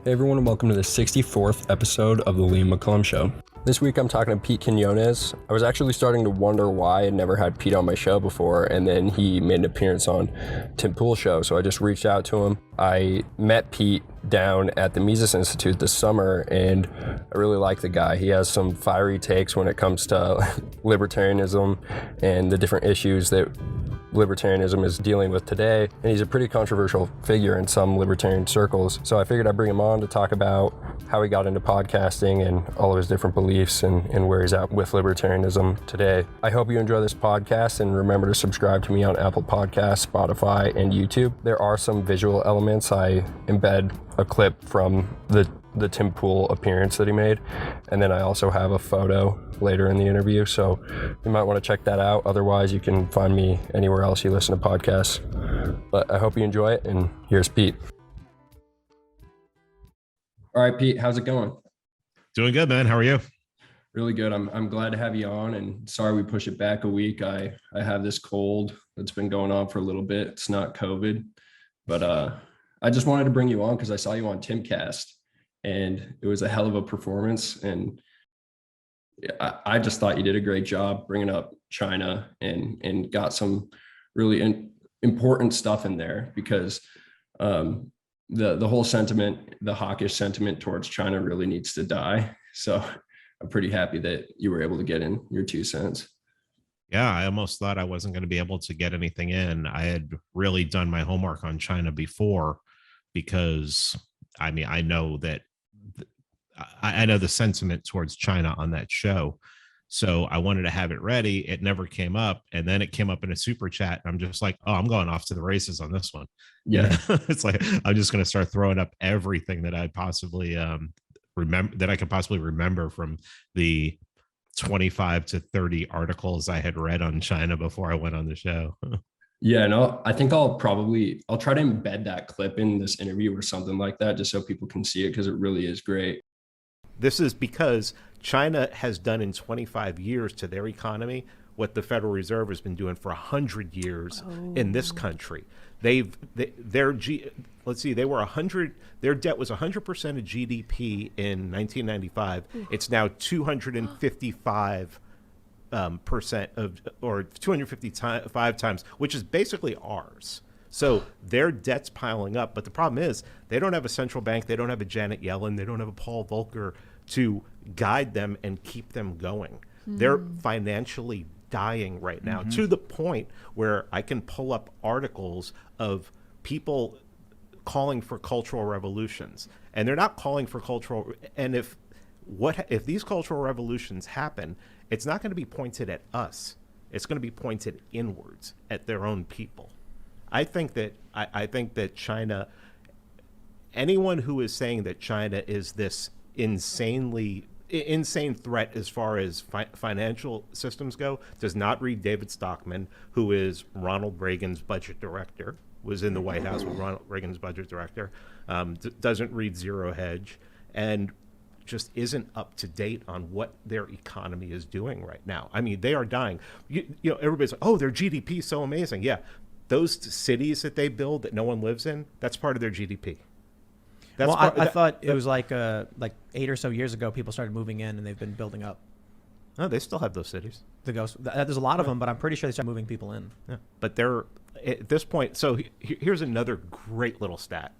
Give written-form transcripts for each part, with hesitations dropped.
Hey everyone, and welcome to the 64th episode of the Liam McCullum Show. This week I'm talking to Pete Quiones. I was actually starting to wonder why I'd never had Pete on my show before, and then he made an appearance on Tim Pool's show, so I just reached out to him. I met Pete down at the Mises Institute this summer, and I really like the guy. He has some fiery takes when it comes to libertarianism and the different issues that libertarianism is dealing with today, and he's a pretty controversial figure in some libertarian circles. So I figured I'd bring him on to talk about how he got into podcasting and all of his different beliefs and where he's at with libertarianism today. I hope you enjoy this podcast, and remember to subscribe to me on Apple Podcasts, Spotify, and YouTube. There are some visual elements. I embed a clip from the Tim Pool appearance that he made, and then I also have a photo later in the interview, so you might want to check that out. Otherwise, you can find me anywhere else you listen to podcasts. But I hope you enjoy it, and here's Pete. All right, Pete, how's it going? Doing good, man. How are you? Really good. I'm glad to have you on, and sorry we push it back a week. I have this cold that's been going on for a little bit. It's not COVID, but I just wanted to bring you on because I saw you on Temcast, and it was a hell of a performance. And I just thought you did a great job bringing up China and got some really important stuff in there, because the whole sentiment, the hawkish sentiment towards China really needs to die. So I'm pretty happy that you were able to get in your 2 cents. Yeah, I almost thought I wasn't going to be able to get anything in. I had really done my homework on China before, because I mean, I know the sentiment towards China on that show. So I wanted to have it ready. It never came up. And then it came up in a super chat. And I'm just like, oh, I'm going off to the races on this one. Yeah. It's like, I'm just going to start throwing up everything that I possibly remember from the 25 to 30 articles I had read on China before I went on the show. Yeah, no, I think I'll try to embed that clip in this interview or something like that, just so people can see it, because it really is great. This is because China has done in 25 years to their economy what the Federal Reserve has been doing for 100 years in this country. Their debt was 100% of GDP in 1995. It's now 255 percent of, or 255 times, which is basically ours. So their debt's piling up. But the problem is they don't have a central bank. They don't have a Janet Yellen. They don't have a Paul Volcker to guide them and keep them going. They're financially dying right now, to the point where I can pull up articles of people calling for cultural revolutions. And they're not calling for cultural. And if these cultural revolutions happen, it's not going to be pointed at us. It's going to be pointed inwards at their own people. I think that China, anyone who is saying that China is this insane threat as far as financial systems go, does not read David Stockman, who is Ronald Reagan's budget director, was in the White House with Ronald Reagan's budget director, doesn't read Zero Hedge, and just isn't up to date on what their economy is doing right now. I mean, they are dying. You know, everybody's like, oh, their GDP is so amazing. Yeah, those cities that they build that no one lives in, that's part of their GDP. I thought it was like 8 or so years ago, people started moving in and they've been building up. No, they still have those cities. There's a lot of them, but I'm pretty sure they started moving people in. Yeah, but they're at this point. So here's another great little stat.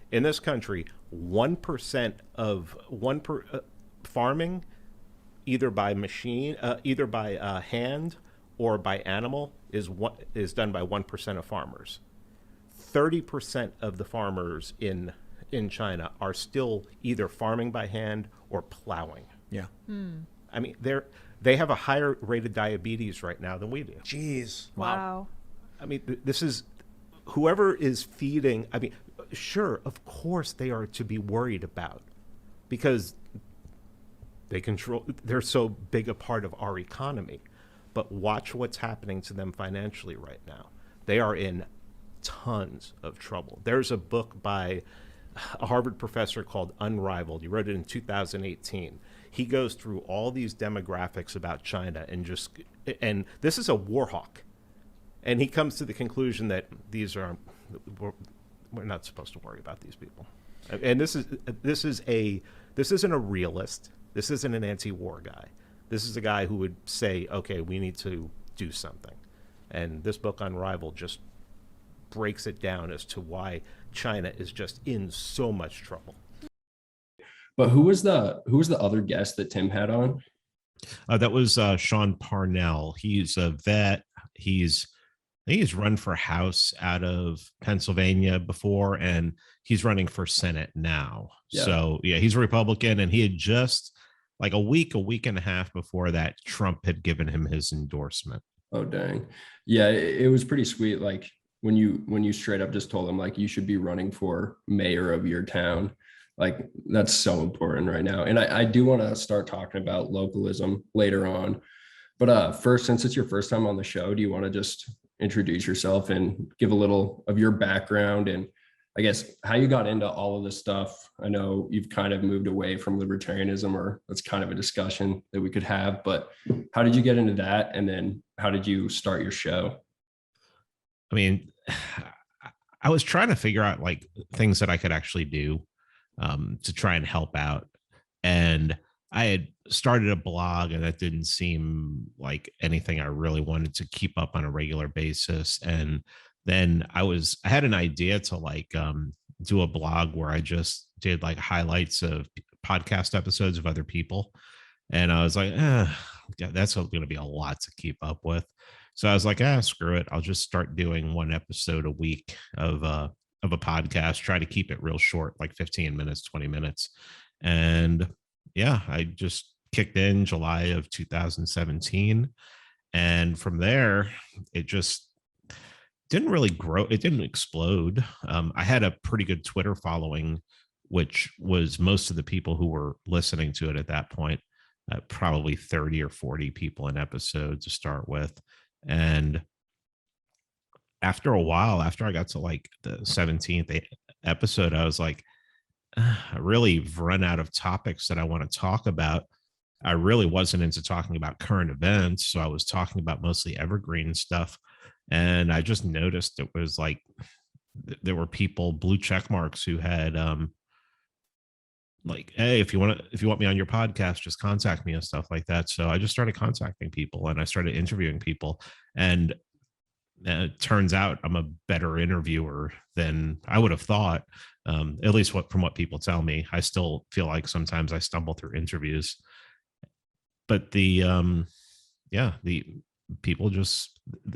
In this country, 1% of farming, either by machine, either by hand or by animal, is done by 1% of farmers. 30% of the farmers in China are still either farming by hand or plowing. Yeah. I mean, they have a higher rate of diabetes right now than we do. Jeez. Wow. I mean, this is whoever is feeding. I mean, sure, of course they are to be worried about, because they're so big a part of our economy. But watch what's happening to them financially right now. They are in tons of trouble. There's a book by a Harvard professor called Unrivaled. He wrote it in 2018. He goes through all these demographics about China, and this is a war hawk. And he comes to the conclusion that we're not supposed to worry about these people. And this isn't a realist. This isn't an anti-war guy. This is a guy who would say, okay, we need to do something. And this book, Unrivaled, just breaks it down as to why China is just in so much trouble. But who was the other guest that Tim had on? That was Sean Parnell. He's a vet. I think he's run for House out of Pennsylvania before, and he's running for Senate now. Yeah. So yeah, he's a Republican, and he had just like a week and a half before that, Trump had given him his endorsement. Oh, dang. Yeah, it was pretty sweet. Like when you straight up just told him like you should be running for mayor of your town. Like that's so important right now. And I do want to start talking about localism later on. But first, since it's your first time on the show, do you want to just introduce yourself and give a little of your background and I guess how you got into all of this stuff? I know you've kind of moved away from libertarianism, or that's kind of a discussion that we could have, but how did you get into that? And then how did you start your show? I mean, I was trying to figure out like things that I could actually do to try and help out. And I had started a blog, and that didn't seem like anything I really wanted to keep up on a regular basis. And then I had an idea to like do a blog where I just did like highlights of podcast episodes of other people. And I was like, that's going to be a lot to keep up with. So I was like, screw it. I'll just start doing one episode a week of a podcast, try to keep it real short, like 15 minutes, 20 minutes. And yeah, I just kicked in July of 2017. And from there, it just didn't really grow. It didn't explode. I had a pretty good Twitter following, which was most of the people who were listening to it at that point, probably 30 or 40 people an episode to start with. And after a while, after I got to like the 17th episode, I was like, I really run out of topics that I want to talk about. I really wasn't into talking about current events. So I was talking about mostly evergreen stuff. And I just noticed it was like, there were people, blue check marks, who had like, hey, if you want me on your podcast, just contact me and stuff like that. So I just started contacting people, and I started interviewing people. And it turns out I'm a better interviewer than I would have thought, at least from what people tell me. I still feel like sometimes I stumble through interviews. But the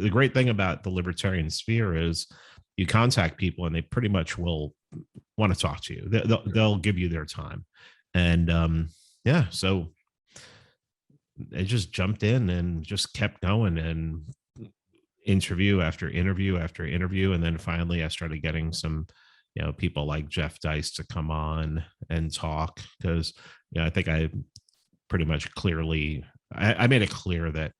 great thing about the libertarian sphere is you contact people and they pretty much will want to talk to you. They'll give you their time. And so I just jumped in and just kept going, and interview after interview after interview. And then finally I started getting some, people like Jeff Dice to come on and talk, because, I think I pretty much I made it clear that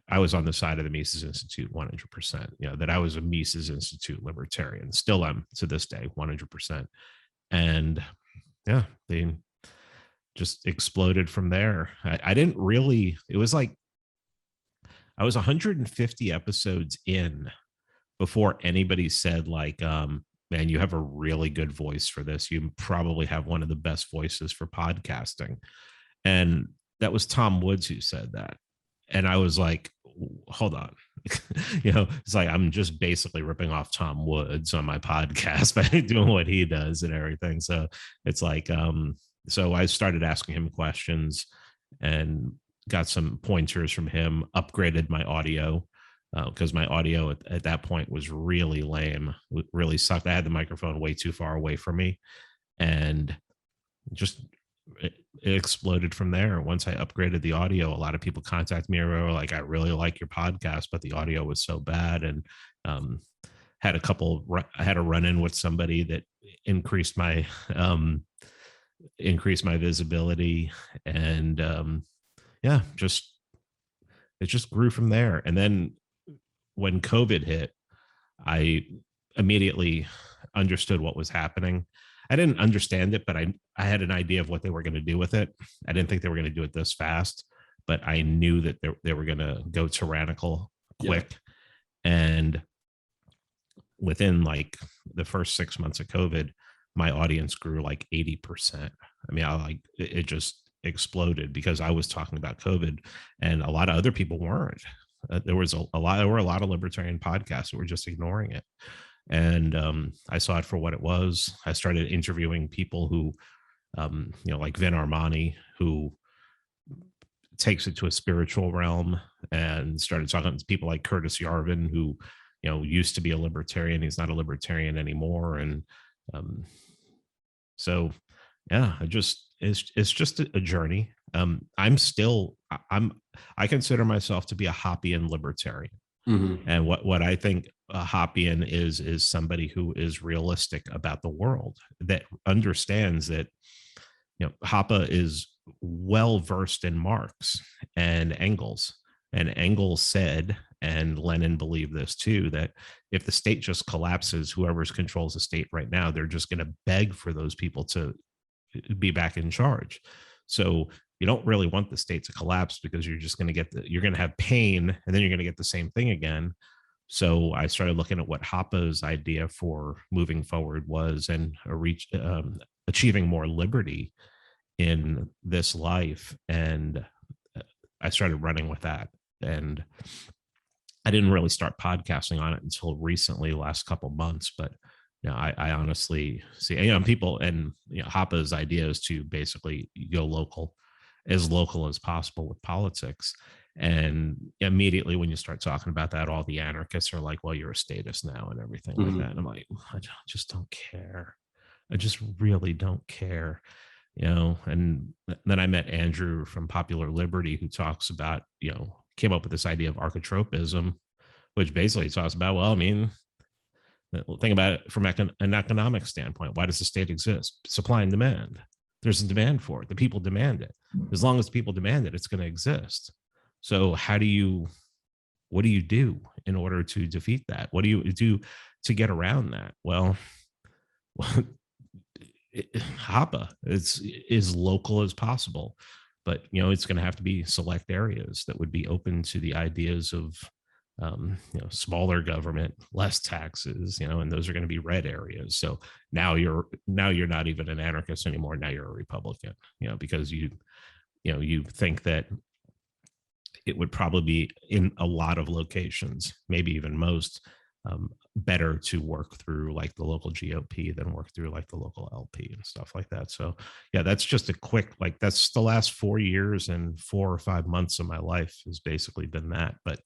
I was on the side of the Mises Institute 100%, that I was a Mises Institute libertarian, still am to this day, 100%. And yeah, they just exploded from there. I didn't really, it was like, I was 150 episodes in before anybody said like, man, you have a really good voice for this. You probably have one of the best voices for podcasting. And that was Tom Woods who said that. And I was like, hold on. It's like, I'm just basically ripping off Tom Woods on my podcast by doing what he does and everything. So it's like, so I started asking him questions and got some pointers from him, upgraded my audio, because my audio at that point was really lame, really sucked. I had the microphone way too far away from me, and just it exploded from there. Once I upgraded the audio, a lot of people contacted me and were like, I really like your podcast, but the audio was so bad. And I had a run-in with somebody that increased my visibility, and it just grew from there. And then when COVID hit, I immediately understood what was happening. I didn't understand it, but I had an idea of what they were going to do with it. I didn't think they were going to do it this fast, but I knew that they were going to go tyrannical quick. Yeah. And within like the first 6 months of COVID, my audience grew like 80%. I mean, it just exploded because I was talking about COVID, and a lot of other people weren't. There were a lot of libertarian podcasts that were just ignoring it. And I saw it for what it was. I started interviewing people who, like Vin Armani, who takes it to a spiritual realm, and started talking to people like Curtis Yarvin, who, used to be a libertarian. He's not a libertarian anymore. And so, yeah, it's just a journey. I consider myself to be a Hoppian libertarian. Mm-hmm. And what I think a Hoppian is somebody who is realistic about the world, that understands that, Hoppe is well versed in Marx and Engels. And Engels said, and Lenin believed this too, that if the state just collapses, whoever's controls the state right now, they're just going to beg for those people to be back in charge. So you don't really want the state to collapse, because you're just going to you're going to have pain, and then you're going to get the same thing again. So I started looking at what Hoppe's idea for moving forward was, and achieving more liberty in this life. And I started running with that. And I didn't really start podcasting on it until recently, last couple months. But I honestly see, people, and Hoppe's idea is to basically go local as possible with politics. And immediately when you start talking about that, all the anarchists are like, well, you're a statist now and everything like that. And I'm like, I just don't care. I just really don't care. And then I met Andrew from Popular Liberty, who talks about, came up with this idea of archetropism, which basically talks about, well, I mean, think about it from an economic standpoint. Why does the state exist? Supply and demand. There's a demand for it. The people demand it. As long as people demand it, it's going to exist. So what do you do in order to defeat that? What do you do to get around that? Well, Hoppe is as local as possible, but it's going to have to be select areas that would be open to the ideas of smaller government, less taxes, and those are going to be red areas. So now you're not even an anarchist anymore. Now you're a Republican, because you think that it would probably be, in a lot of locations, maybe even most, better to work through like the local GOP than work through like the local LP and stuff like that. So yeah, that's just a quick, that's the last 4 years and 4 or 5 months of my life has basically been that. But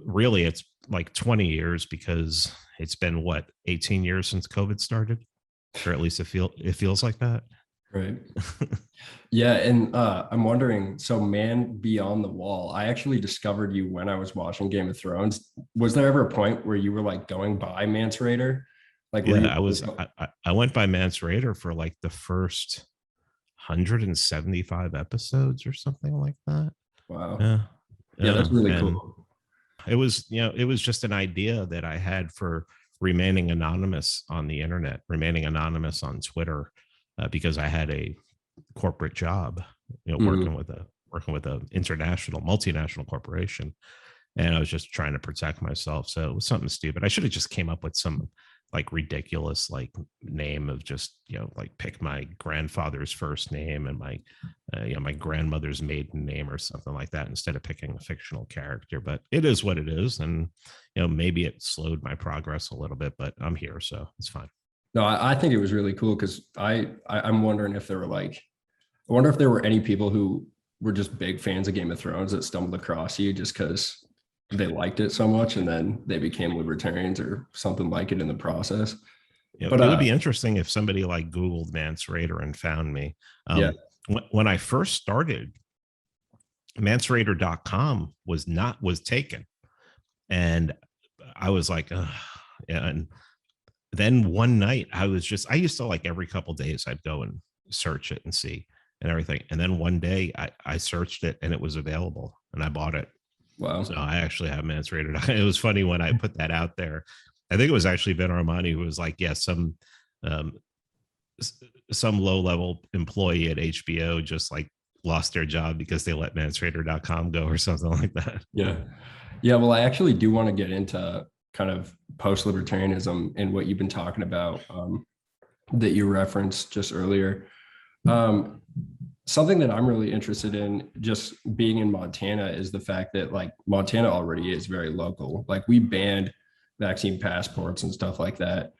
really it's like 20 years, because it's been 18 years since COVID started, or at least it feels like that. Right. Yeah. And I'm wondering, so Man Beyond the Wall, I actually discovered you when I was watching Game of Thrones. Was there ever a point where you were like going by Mance Raider? I went by Mance Raider for like the first 175 episodes or something like that. Wow. Yeah, that's really cool. It was just an idea that I had for remaining anonymous on the internet, remaining anonymous on Twitter, because I had a corporate job, working with a multinational corporation, and I was just trying to protect myself. So it was something stupid. I should have just came up with some like ridiculous like name of just like pick my grandfather's first name and my my grandmother's maiden name or something like that, instead of picking a fictional character. But it is what it is, and maybe it slowed my progress a little bit, but I'm here, so it's fine. No, I think it was really cool, because I'm wondering if there were any people who were just big fans of Game of Thrones that stumbled across you just because they liked it so much, and then they became libertarians or something like it in the process. But it would be interesting if somebody like Googled Mance Raider and found me. When I first started, manceraider.com was taken, and I was like, and then one night I used to like every couple of days I'd go and search it and see and everything. And then one day I searched it and it was available and I bought it. Wow. So I actually have Mance Raider. It was funny when I put that out there. I think it was actually Ben Armani who was like, yeah, some low-level employee at HBO just like lost their job because they let manceraider.com go or something like that. Yeah. Yeah. Well, I actually do want to get into kind of post-libertarianism and what you've been talking about. that you referenced just earlier. Something that I'm really interested in just being in Montana is the fact that like Montana already is very local. Like we banned vaccine passports and stuff like that.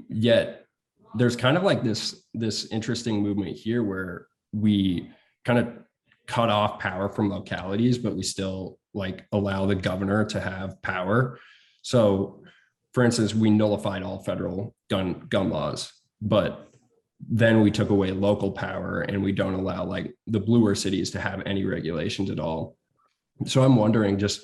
Yet there's kind of like this interesting movement here where we kind of cut off power from localities, but we still like allow the governor to have power. So for instance, we nullified all federal gun laws, but then we took away local power and we don't allow like the bluer cities to have any regulations at all. So I'm wondering, just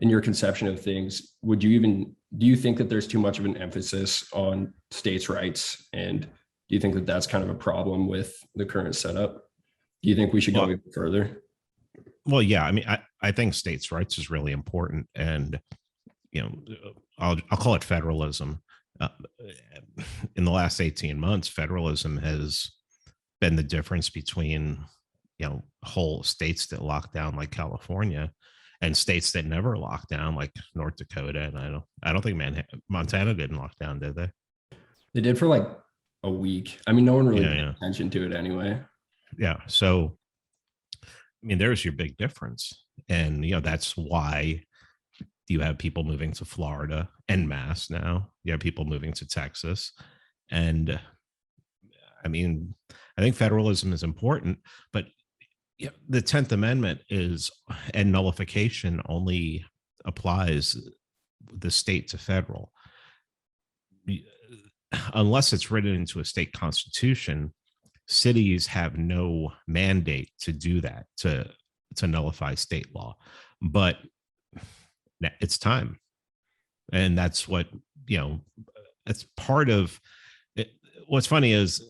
in your conception of things, do you think that there's too much of an emphasis on states' rights? And do you think that that's kind of a problem with the current setup? Do you think we should go even further? Well, yeah, I mean, I think states' rights is really important. And, I'll call it federalism. In the last 18 months, federalism has been the difference between, whole states that lock down like California and states that never locked down like North Dakota. And I don't think Montana didn't lock down, did they? They did for like a week. I mean, no one really paid attention to it anyway. Yeah. So, I mean, there's your big difference. And, that's why you have people moving to Florida en masse now. You have people moving to Texas. And I mean, I think federalism is important, but the 10th Amendment and nullification only applies the state to federal. Unless it's written into a state constitution, cities have no mandate to do that, to nullify state law. But it's time. And that's what, that's part of it. What's funny is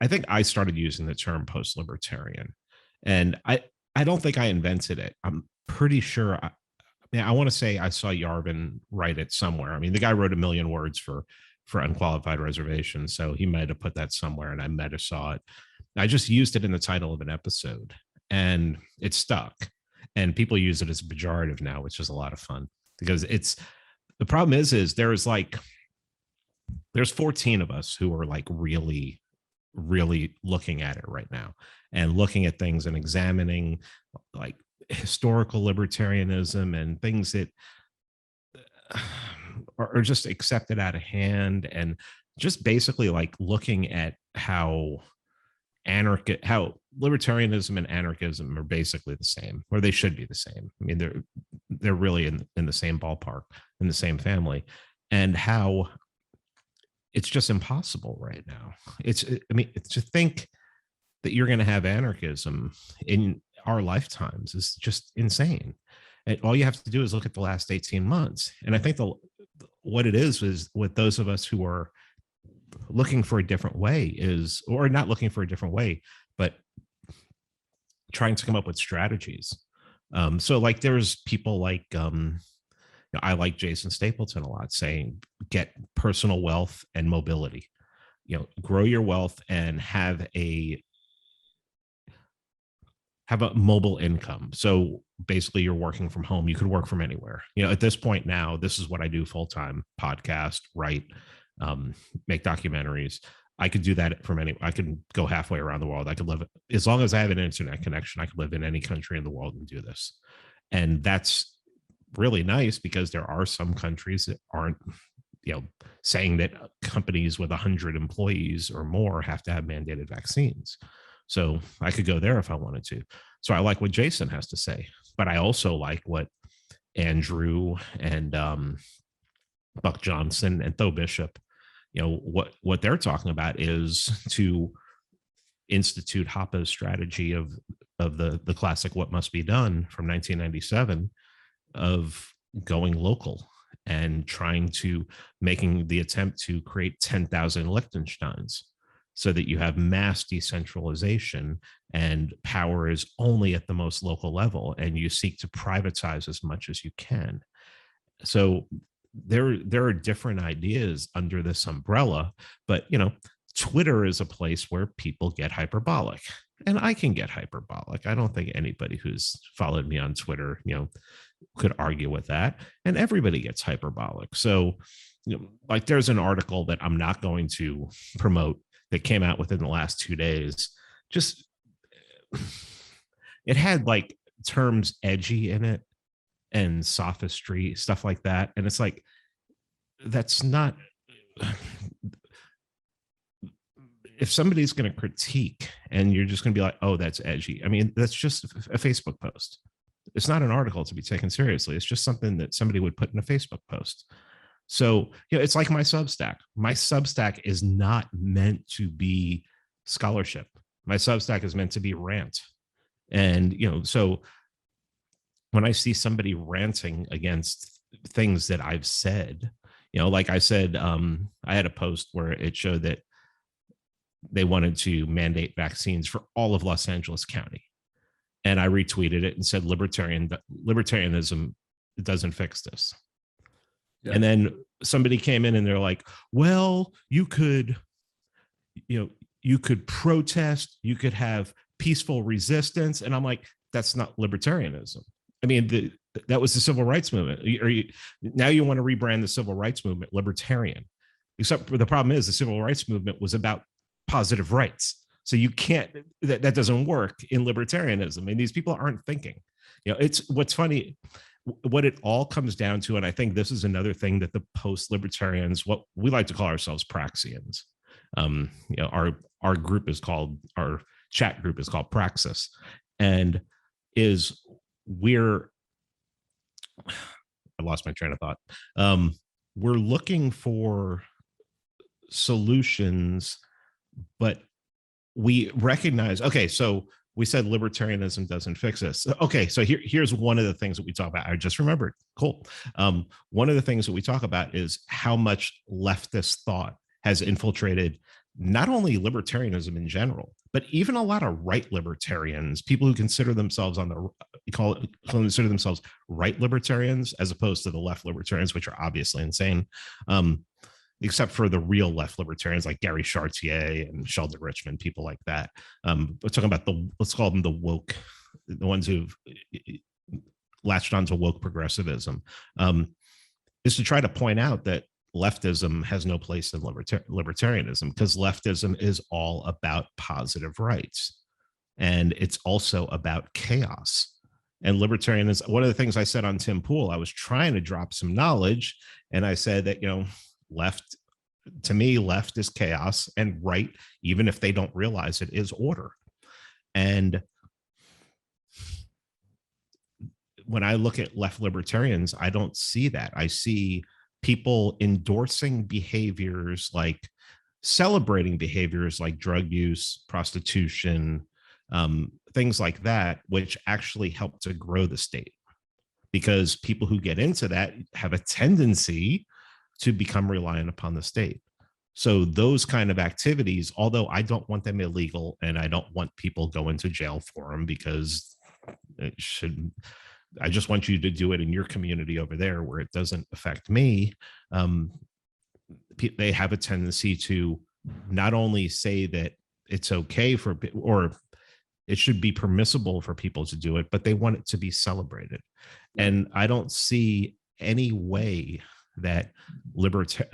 I think I started using the term post-libertarian, and I don't think I invented it. I'm pretty sure. I want to say I saw Yarvin write it somewhere. I mean, the guy wrote 1 million words for unqualified reservation, so he might have put that somewhere, and I might have saw it. I just used it in the title of an episode, and it stuck. And people use it as a pejorative now, which is a lot of fun, because the problem is there's 14 of us who are like really, really looking at it right now and looking at things and examining like historical libertarianism and things that are just accepted out of hand, and just basically like looking at how libertarianism and anarchism are basically the same, or they should be the same. I mean, they're really in the same ballpark, in the same family, and how it's just impossible right now. It's to think that you're going to have anarchism in our lifetimes is just insane. And all you have to do is look at the last 18 months. And I think what it is with those of us who are looking for a different way or not looking for a different way, but trying to come up with strategies. So like there's people like, I like Jason Stapleton a lot, saying get personal wealth and mobility, grow your wealth and have a mobile income. So basically you're working from home. You could work from anywhere. At this point now, this is what I do full-time: podcast, write, make documentaries. I could do that from I could go halfway around the world. I could live, as long as I have an internet connection, I could live in any country in the world and do this. And that's really nice, because there are some countries that aren't, saying that companies with 100 employees or more have to have mandated vaccines. So I could go there if I wanted to. So I like what Jason has to say, but I also like what Andrew and Buck Johnson and Tho Bishop, what they're talking about is to institute Hoppe's strategy of the classic What Must Be Done from 1997 of going local and making the attempt to create 10,000 Liechtensteins, so that you have mass decentralization and power is only at the most local level, and you seek to privatize as much as you can. So there are different ideas under this umbrella, but Twitter is a place where people get hyperbolic, and I can get hyperbolic. I don't think anybody who's followed me on Twitter, could argue with that. And everybody gets hyperbolic. So like there's an article that I'm not going to promote that came out within the last 2 days. Just, it had like terms edgy in it and sophistry, stuff like that. And it's like, that's not, if somebody's going to critique and you're just going to be like, oh, that's edgy. I mean, that's just a Facebook post. It's not an article to be taken seriously. It's just something that somebody would put in a Facebook post. So, it's like my Substack. My Substack is not meant to be scholarship. My Substack is meant to be rant. And, so when I see somebody ranting against things that I've said, like I said, I had a post where it showed that they wanted to mandate vaccines for all of Los Angeles County. And I retweeted it and said, libertarianism doesn't fix this. Yeah. And then somebody came in and they're like, well, you could protest, you could have peaceful resistance. And I'm like, that's not libertarianism. I mean, that was the civil rights movement. Now you want to rebrand the civil rights movement libertarian, except for the problem is the civil rights movement was about positive rights. So you can't, that doesn't work in libertarianism. And these people aren't thinking. It's what's funny, what it all comes down to, and I think this is another thing that the post-libertarians, what we like to call ourselves Praxians. Our group is called, our chat group is called Praxis, and I lost my train of thought. We're looking for solutions, but we recognize, okay, so we said libertarianism doesn't fix this. Okay, so here's one of the things that we talk about. I just remembered. Cool. One of the things that we talk about is how much leftist thought has infiltrated not only libertarianism in general, but even a lot of right libertarians, people who consider themselves consider themselves right libertarians as opposed to the left libertarians, which are obviously insane. Except for the real left libertarians like Gary Chartier and Sheldon Richman, people like that. We're talking about let's call them the woke, the ones who've latched onto woke progressivism, is to try to point out that leftism has no place in libertarianism, because leftism is all about positive rights. And it's also about chaos. And libertarianism, one of the things I said on Tim Pool, I was trying to drop some knowledge. And I said that, left, to me, left is chaos, and right, even if they don't realize it, is order. And when I look at left libertarians, I don't see that. I see people endorsing behaviors, like celebrating behaviors like drug use, prostitution, things like that, which actually help to grow the state, because people who get into that have a tendency to become reliant upon the state. So those kind of activities, although I don't want them illegal and I don't want people going to jail for them, because I just want you to do it in your community over there where it doesn't affect me. They have a tendency to not only say that it's okay or it should be permissible for people to do it, but they want it to be celebrated. And I don't see any way that a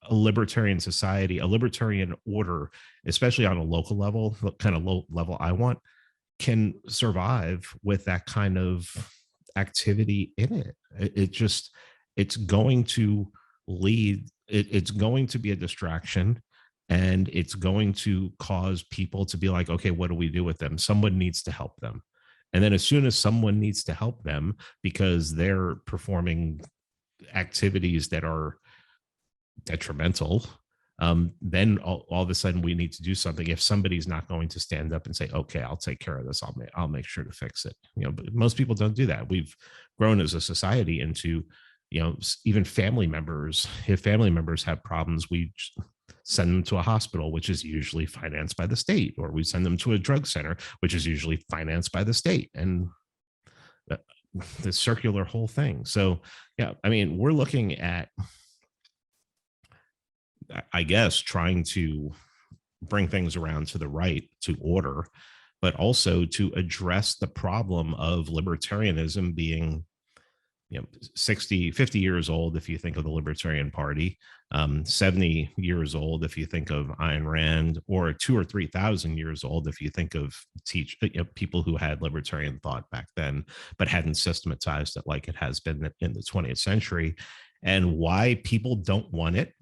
libertarian society, a libertarian order, especially on a local level, the kind of low level I want, can survive with that kind of activity in it. It's going to lead, it's going to be a distraction, and it's going to cause people to be like, okay, what do we do with them? Someone needs to help them. And then as soon as someone needs to help them because they're performing activities that are detrimental, then all of a sudden we need to do something. If somebody's not going to stand up and say, okay, I'll take care of this, I'll make sure to fix it. But most people don't do that. We've grown as a society into, even family members, if family members have problems, we send them to a hospital, which is usually financed by the state, or we send them to a drug center, which is usually financed by the state. And the circular whole thing. So, yeah, I mean, we're looking at, I guess, trying to bring things around to the right, to order, but also to address the problem of libertarianism being, 50 years old if you think of the Libertarian Party, 70 years old if you think of Ayn Rand, or 2,000 or 3,000 years old if you think of people who had libertarian thought back then, but hadn't systematized it like it has been in the 20th century, and why people don't want it,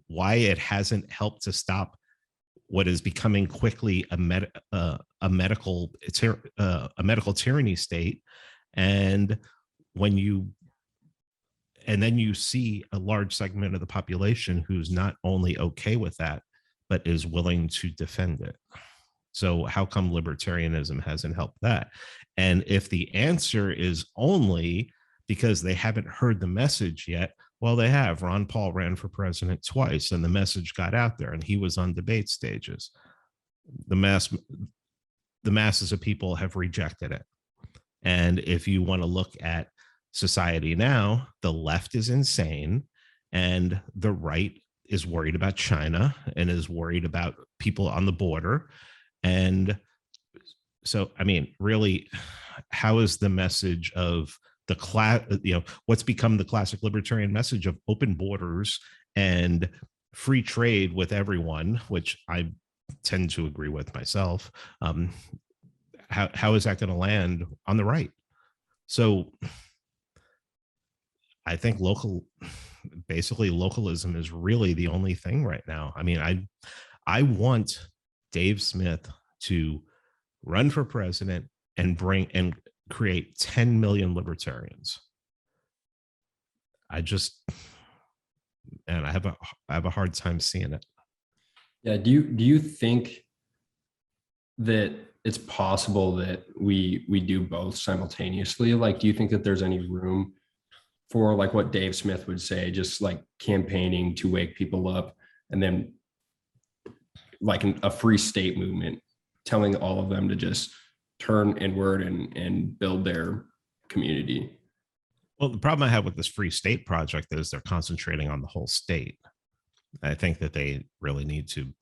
why it hasn't helped to stop what is becoming quickly a medical tyranny state. And then you see a large segment of the population who's not only okay with that, but is willing to defend it. So how come libertarianism hasn't helped that? And if the answer is only because they haven't heard the message yet, well, they have. Ron Paul ran for president twice, and the message got out there, and he was on debate stages. The masses of people have rejected it. And if you want to look at society now, the left is insane, and the right is worried about China and is worried about people on the border. And so, I mean, really, how is the message of the class, what's become the classic libertarian message of open borders and free trade with everyone, which I tend to agree with myself, how is that going to land on the right? So I think localism is really the only thing right now. I mean, I want Dave Smith to run for president and create 10 million libertarians. I have a hard time seeing it. Yeah. Do you think that it's possible that we do both simultaneously? Like, do you think that there's any room for, like, what Dave Smith would say, just like campaigning to wake people up, and then like a free state movement telling all of them to just turn inward and build their community? Well, the problem I have with this free state project is they're concentrating on the whole state. I think that they really need to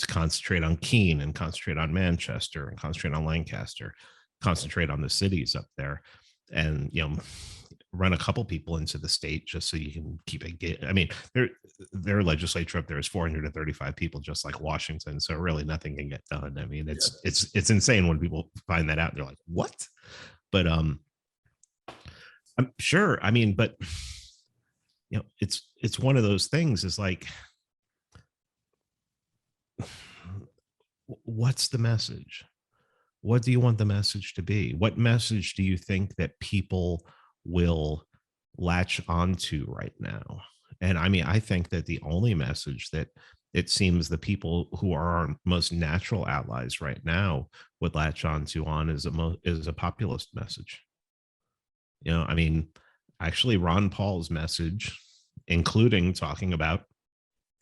concentrate on Keene, and concentrate on Manchester, and concentrate on Lancaster, concentrate on the cities up there, and run a couple people into the state just so you can keep it. I mean, their legislature up there is 435 people, just like Washington. So really nothing can get done. I mean, it's insane when people find that out. They're like, what? But I'm sure. I mean, but it's one of those things. Is like, what's the message? What do you want the message to be? What message do you think that people will latch onto right now? And I mean, I think that the only message that it seems the people who are our most natural allies right now would latch onto is a populist message. I mean, actually Ron Paul's message, including talking about,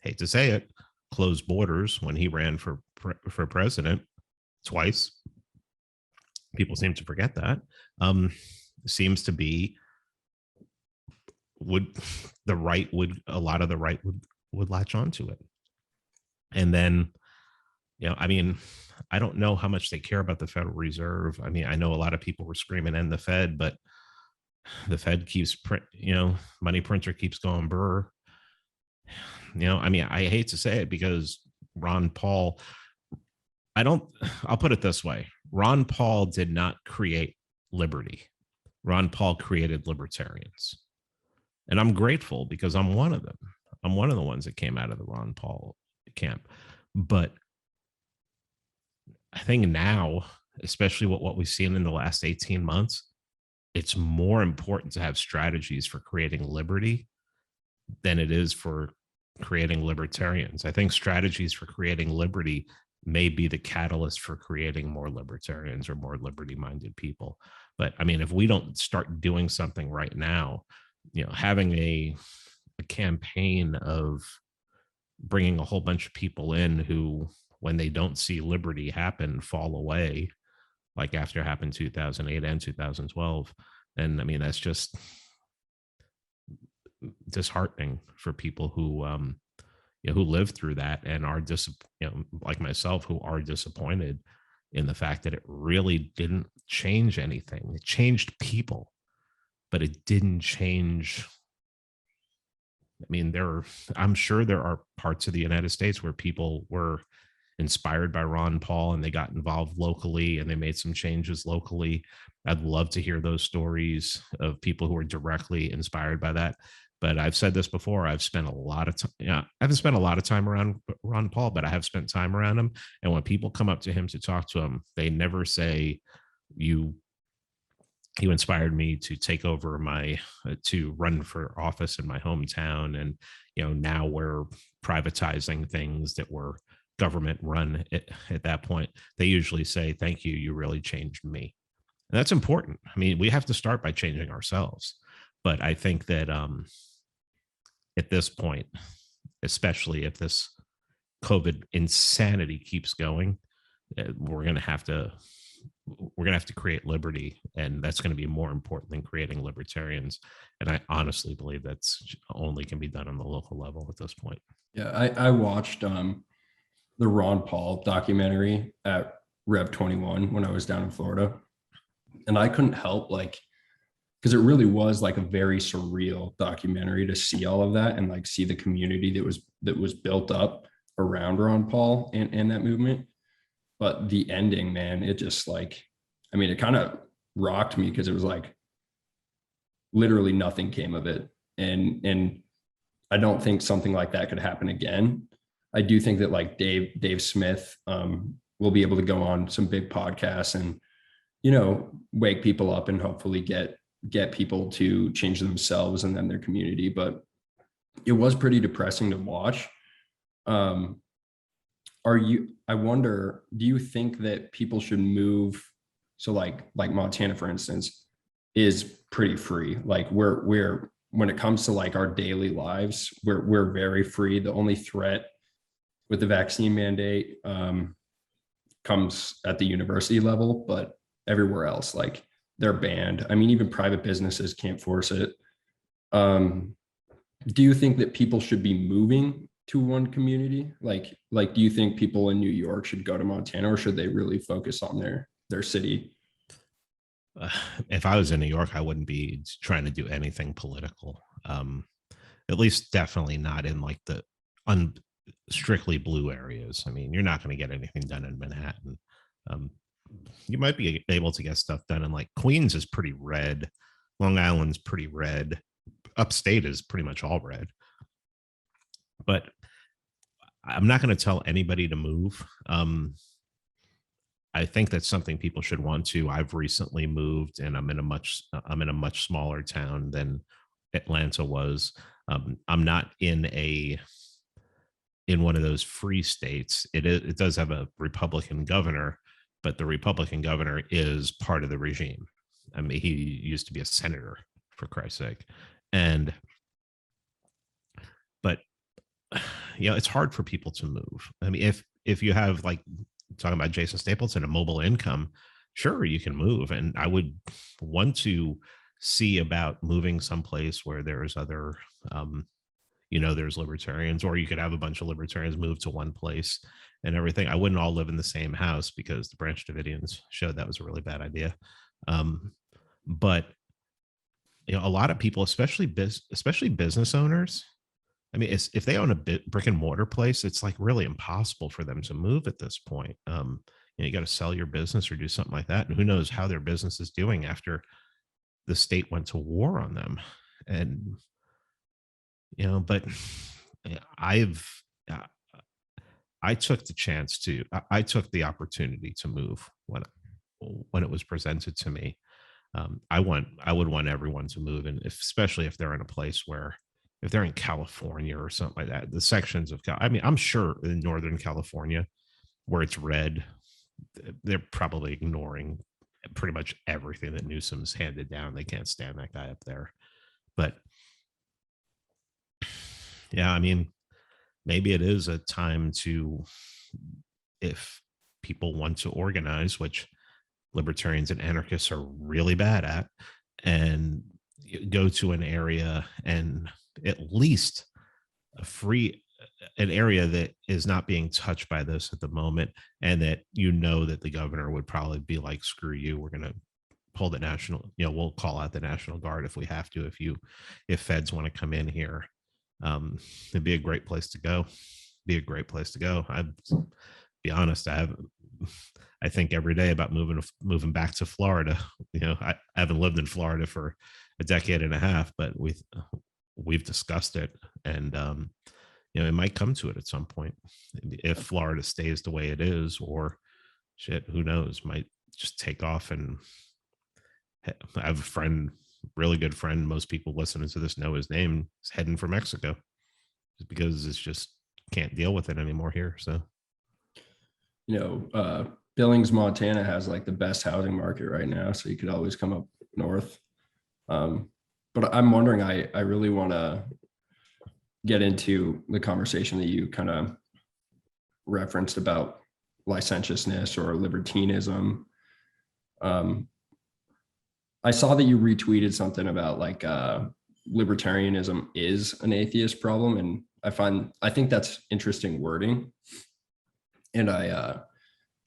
hate to say it, closed borders when he ran for president twice. People seem to forget that. Seems to be a lot of the right would latch onto it. And then, I mean, I don't know how much they care about the Federal Reserve. I mean, I know a lot of people were screaming end the Fed, but the Fed keeps money printer keeps going brr. I mean, I hate to say it, because Ron Paul, I'll put it this way. Ron Paul did not create liberty. Ron Paul created libertarians. And I'm grateful, because I'm one of them. I'm one of the ones that came out of the Ron Paul camp. But I think now, especially what we've seen in the last 18 months, it's more important to have strategies for creating liberty than it is for creating libertarians. I think strategies for creating liberty may be the catalyst for creating more libertarians or more liberty-minded people. But I mean, if we don't start doing something right now, having a campaign of bringing a whole bunch of people in who, when they don't see liberty happen, fall away, like after it happened 2008 and 2012. And I mean, that's just disheartening for people who live through that and are like myself, who are disappointed in the fact that it really didn't change anything. It changed people. but it didn't change. I mean, I'm sure there are parts of the United States where people were inspired by Ron Paul and they got involved locally and they made some changes locally. I'd love to hear those stories of people who are directly inspired by that. But I've said this before, I've spent a lot of time, I haven't spent a lot of time around Ron Paul, but I have spent time around him. And when people come up to him to talk to him, they never say, you inspired me to take over to run for office in my hometown. And, now we're privatizing things that were government run at that point. They usually say, thank you, you really changed me. And that's important. I mean, we have to start by changing ourselves. But I think that at this point, especially if this COVID insanity keeps going, we're going to have to create liberty, and that's going to be more important than creating libertarians. And I honestly believe that's only can be done on the local level at this point. Yeah, I watched the Ron Paul documentary at Rev 21 when I was down in Florida, and I couldn't help because it really was like a very surreal documentary to see all of that and like see the community that was built up around Ron Paul and that movement. But the ending, man, it just it kind of rocked me because it was like literally nothing came of it. And I don't think something like that could happen again. I do think that like Dave Smith will be able to go on some big podcasts and, wake people up and hopefully get people to change themselves and then their community. But it was pretty depressing to watch. I wonder, do you think that people should move? So like Montana, for instance, is pretty free. Like we're when it comes to like our daily lives, we're very free. The only threat with the vaccine mandate comes at the university level, but everywhere else, like they're banned. I mean, even private businesses can't force it. Do you think that people should be moving to one community? Like, do you think people in New York should go to Montana, or should they really focus on their city? If I was in New York, I wouldn't be trying to do anything political. At least definitely not in like the strictly blue areas. I mean, you're not going to get anything done in Manhattan. You might be able to get stuff done in like Queens is pretty red. Long Island's pretty red. Upstate is pretty much all red. But I'm not going to tell anybody to move. I think that's something people should want to. I've recently moved, and I'm in a much smaller town than Atlanta was. I'm not in one of those free states. It does have a Republican governor, but the Republican governor is part of the regime. I mean, he used to be a senator, for Christ's sake. But it's hard for people to move. I mean, if you have, like, talking about Jason Stapleton, a mobile income, sure, you can move. And I would want to see about moving someplace where there's other, there's libertarians, or you could have a bunch of libertarians move to one place and everything. I wouldn't all live in the same house, because the Branch Davidians showed that was a really bad idea. But a lot of people, especially business owners, I mean, if they own a brick and mortar place, it's like really impossible for them to move at this point. You got to sell your business or do something like that. And who knows how their business is doing after the state went to war on them. And, but I took the opportunity to move when it was presented to me. I would want everyone to move, and especially if they're in a place where, if they're in California or something like that, the sections of I'm sure in Northern California where it's red, they're probably ignoring pretty much everything that Newsom's handed down. They can't stand that guy up there. But yeah, I mean, maybe it is a time to, if people want to organize, which libertarians and anarchists are really bad at, and go to an area, and at least an area that is not being touched by this at the moment, and that that the governor would probably be like, screw you, we're going to pull the national, we'll call out the National Guard if we have to, if feds want to come in here. It'd be a great place to go. I'd be honest, I think every day about moving back to Florida. I haven't lived in Florida for a decade and a half, but we've discussed it, and it might come to it at some point if Florida stays the way it is, or shit, who knows, might just take off. And I have a friend, really good friend, most people listening to this know his name, is heading for Mexico just because it's just can't deal with it anymore here. So, Billings, Montana has like the best housing market right now, so you could always come up north. But I'm wondering, I really want to get into the conversation that you kind of referenced about licentiousness or libertinism. I saw that you retweeted something about like libertarianism is an atheist problem, and I think that's interesting wording. And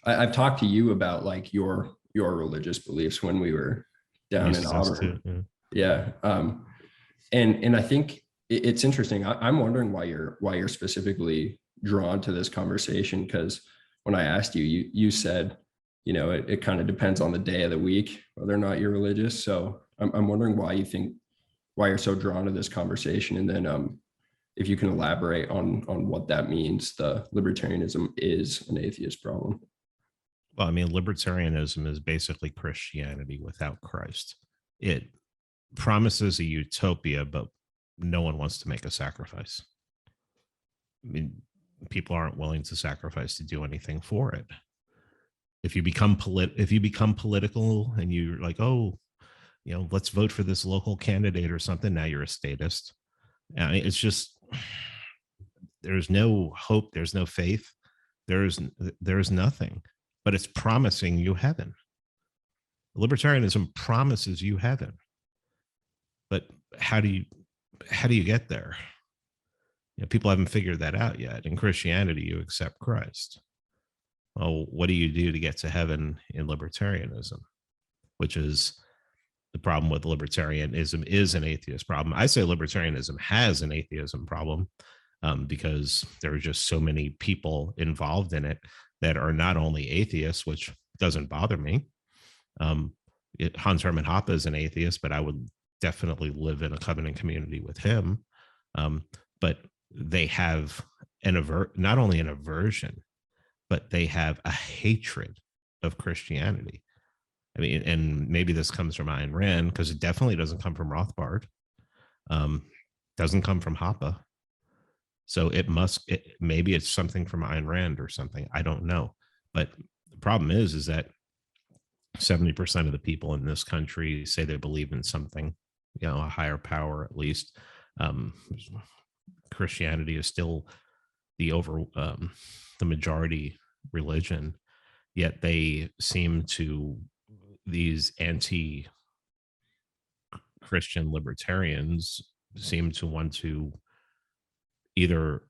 I've talked to you about like your religious beliefs when we were down in Auburn. Yeah. And I think it's interesting. I'm wondering why you're specifically drawn to this conversation, because when I asked you said, it kind of depends on the day of the week whether or not you're religious. So I'm wondering why you're so drawn to this conversation, and then if you can elaborate on what that means. The libertarianism is an atheist problem. Well, I mean, libertarianism is basically Christianity without Christ. It promises a utopia, but no one wants to make a sacrifice. I mean, people aren't willing to sacrifice to do anything for it. If you become political and you're like, let's vote for this local candidate or something, now you're a statist. It's just, there's no hope, there's no faith, there's nothing, but it's promising you heaven. Libertarianism promises you heaven, but how do you get there? People haven't figured that out yet. In Christianity, you accept Christ. Well, what do you do to get to heaven in libertarianism? Which is the problem with libertarianism is an atheist problem. I say libertarianism has an atheism problem because there are just so many people involved in it that are not only atheists, which doesn't bother me. Hans Hermann Hoppe is an atheist, but I would definitely live in a covenant community with him. But they have not only an aversion, but they have a hatred of Christianity. I mean, and maybe this comes from Ayn Rand, because it definitely doesn't come from Rothbard. Doesn't come from Hoppe. So maybe it's something from Ayn Rand or something. I don't know. But the problem is that 70% of the people in this country say they believe in something, a higher power at least. Christianity is still the majority religion, yet they seem to, these anti-Christian libertarians seem to want to either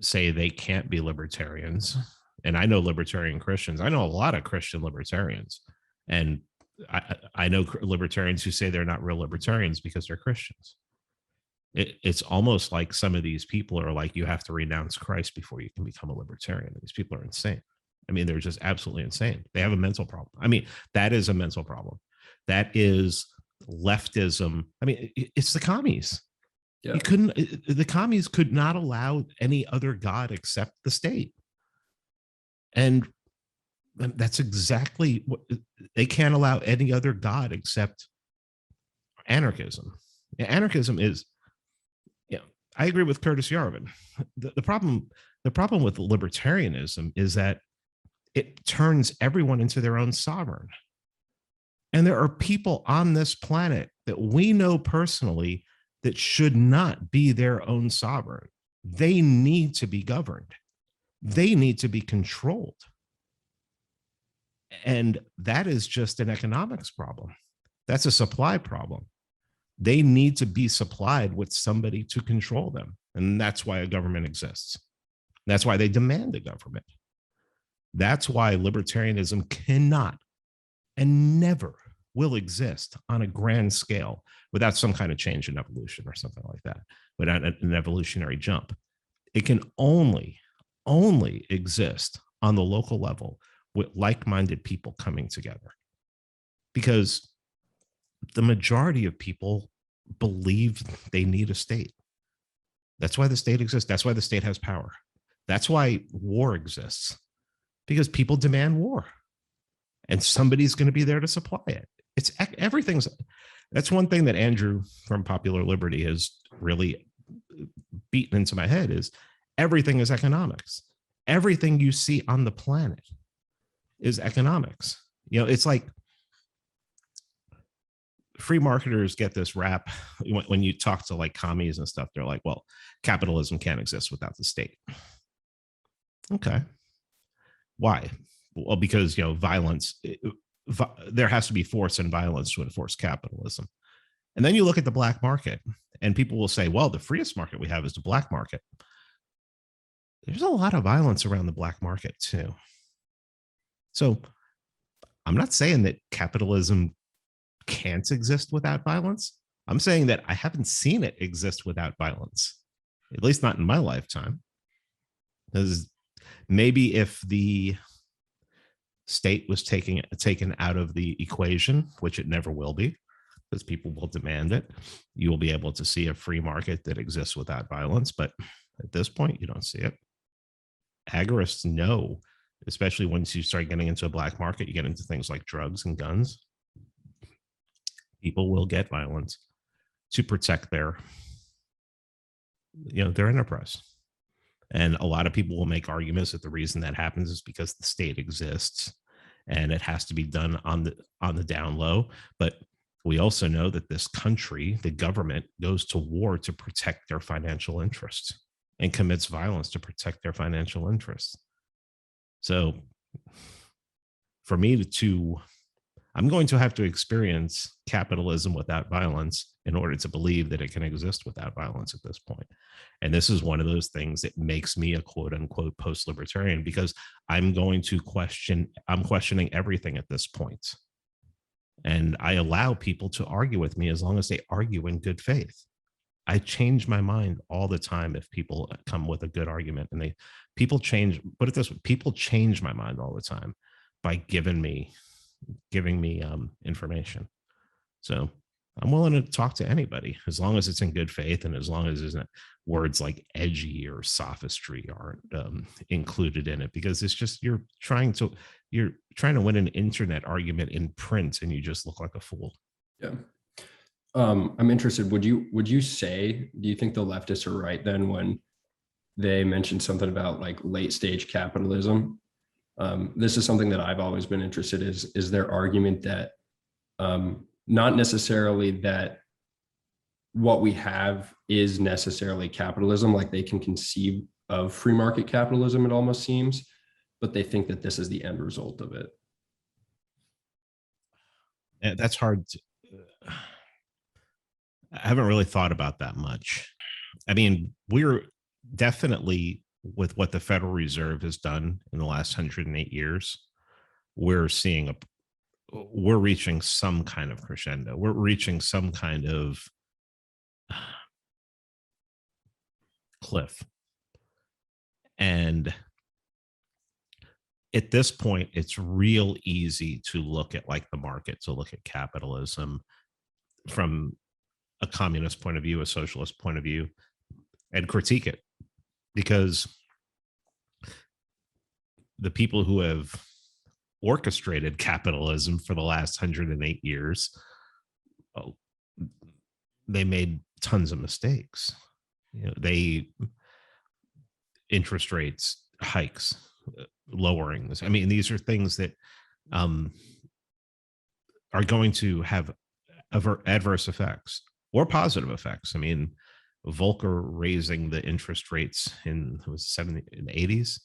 say they can't be libertarians. And I know libertarian Christians. I know a lot of Christian libertarians. And I know libertarians who say they're not real libertarians because they're Christians. It's almost like some of these people are like, you have to renounce Christ before you can become a libertarian. These people are insane. I mean, they're just absolutely insane. They have a mental problem. I mean, that is a mental problem. That is leftism. I mean, it's the commies. Yeah. The commies could not allow any other God except the state. And that's exactly what they can't allow any other God except anarchism. Anarchism is, I agree with Curtis Yarvin. The problem with libertarianism is that it turns everyone into their own sovereign. And there are people on this planet that we know personally that should not be their own sovereign. They need to be governed. They need to be controlled. And that is just an economics problem. That's a supply problem. They need to be supplied with somebody to control them. And that's why a government exists. That's why they demand a government. That's why libertarianism cannot and never will exist on a grand scale without some kind of change in evolution or something like that, without an evolutionary jump. It can only exist on the local level with like-minded people coming together, because the majority of people believe they need a state. That's why the state exists. That's why the state has power. That's why war exists, because people demand war, and somebody's going to be there to supply it. That's one thing that Andrew from Popular Liberty has really beaten into my head, is everything is economics. Everything you see on the planet is economics. It's like free marketers get this rap when you talk to like commies and stuff. They're like, well, capitalism can't exist without the state. Okay. Why? Well, because, violence, there has to be force and violence to enforce capitalism. And then you look at the black market, and people will say, well, the freest market we have is the black market. There's a lot of violence around the black market too. So I'm not saying that capitalism can't exist without violence. I'm saying that I haven't seen it exist without violence, at least not in my lifetime. Because maybe if the state was taken out of the equation, which it never will be, because people will demand it, you will be able to see a free market that exists without violence. But at this point, you don't see it. Agorists know, especially once you start getting into a black market, you get into things like drugs and guns, people will get violence to protect their enterprise. And a lot of people will make arguments that the reason that happens is because the state exists and it has to be done on the down low. But we also know that this country, the government, goes to war to protect their financial interests and commits violence to protect their financial interests. So for me I'm going to have to experience capitalism without violence in order to believe that it can exist without violence at this point. And this is one of those things that makes me a quote unquote post-libertarian, because I'm questioning everything at this point. And I allow people to argue with me as long as they argue in good faith. I change my mind all the time if people come with a good argument, and people change my mind all the time by giving me information. So I'm willing to talk to anybody as long as it's in good faith, and as long as there's words like edgy or sophistry aren't included in it, because it's just you're trying to win an internet argument in print, and you just look like a fool. Yeah. I'm interested. Do you think the leftists are right then when they mentioned something about like late stage capitalism? This is something that I've always been interested in, is their argument that not necessarily that what we have is necessarily capitalism, like they can conceive of free market capitalism, it almost seems, but they think that this is the end result of it. Yeah, that's hard. I haven't really thought about that much. I mean, we're definitely, with what the Federal Reserve has done in the last 108 years, we're reaching some kind of crescendo. We're reaching some kind of cliff. And at this point, it's real easy to look at like the market, to look at capitalism from a communist point of view, a socialist point of view, and critique it, because the people who have orchestrated capitalism for the last 108 years, they made tons of mistakes. Interest rates hikes, lowerings. I mean, these are things that are going to have adverse effects or positive effects. I mean, Volcker raising the interest rates in the 80s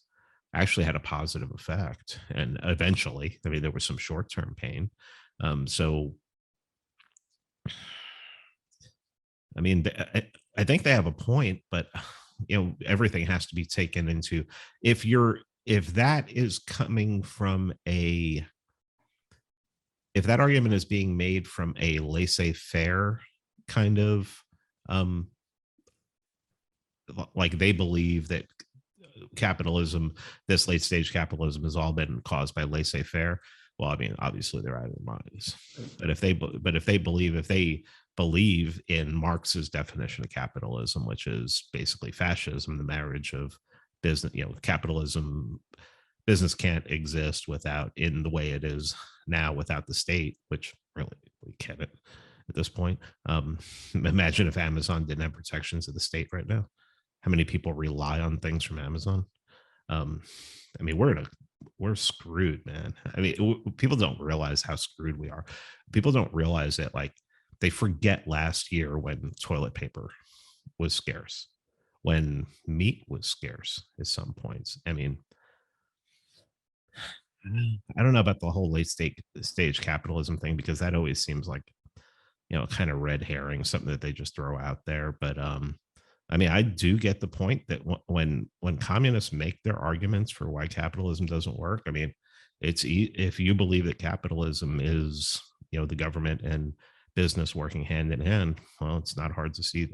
actually had a positive effect. And eventually, I mean, there was some short-term pain. So, I mean, I think they have a point, but everything has to be taken into, if that is coming from a if that argument is being made from a laissez-faire kind of like they believe that capitalism, this late stage capitalism, has all been caused by laissez-faire. Well, I mean, obviously they're out of their minds. But if they believe in Marx's definition of capitalism, which is basically fascism, the marriage of business, capitalism, business can't exist without, in the way it is now, without the state, which really we can't at this point. Imagine if Amazon didn't have protections of the state right now. How many people rely on things from Amazon? I mean, we're screwed, man. I mean, people don't realize how screwed we are. People don't realize that, like, they forget last year when toilet paper was scarce, when meat was scarce at some points. I mean, I don't know about the whole late stage capitalism thing, because that always seems like, kind of red herring, something that they just throw out there. But I mean, I do get the point that when communists make their arguments for why capitalism doesn't work, I mean, if you believe that capitalism is, the government and business working hand in hand, well, it's not hard to see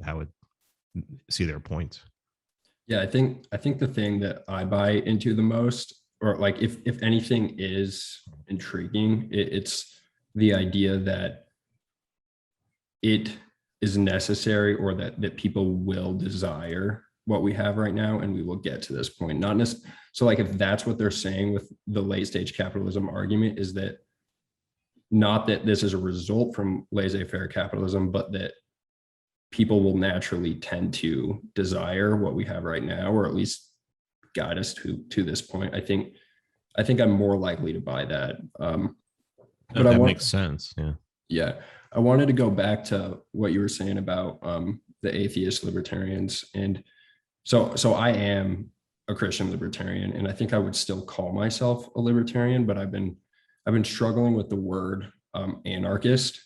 see their points. Yeah, I think the thing that I buy into the most, or like if anything is intriguing, it's the idea that it is necessary, or that people will desire what we have right now, and we will get to this point. Not necessarily. So like, if that's what they're saying with the late stage capitalism argument, is that not that this is a result from laissez-faire capitalism, but that people will naturally tend to desire what we have right now, or at least guide us to this point. I think I'm more likely to buy that. But that makes sense. Yeah. I wanted to go back to what you were saying about the atheist libertarians. And so I am a Christian libertarian, and I think I would still call myself a libertarian, but I've been struggling with the word anarchist.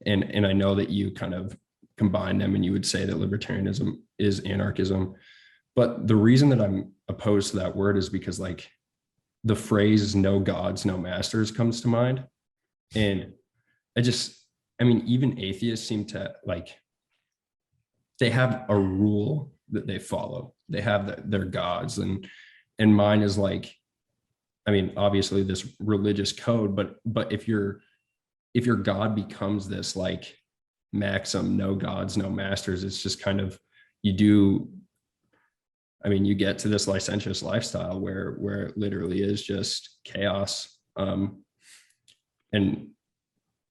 And I know that you kind of combine them, and you would say that libertarianism is anarchism. But the reason that I'm opposed to that word is because, like, the phrase "no gods, no masters" comes to mind. And I mean, even atheists seem to, like, they have a rule that they follow. They have their gods, and mine is like, I mean, obviously this religious code, but if your God becomes this like maxim, no gods, no masters, it's just kind of, you get to this licentious lifestyle where it literally is just chaos. And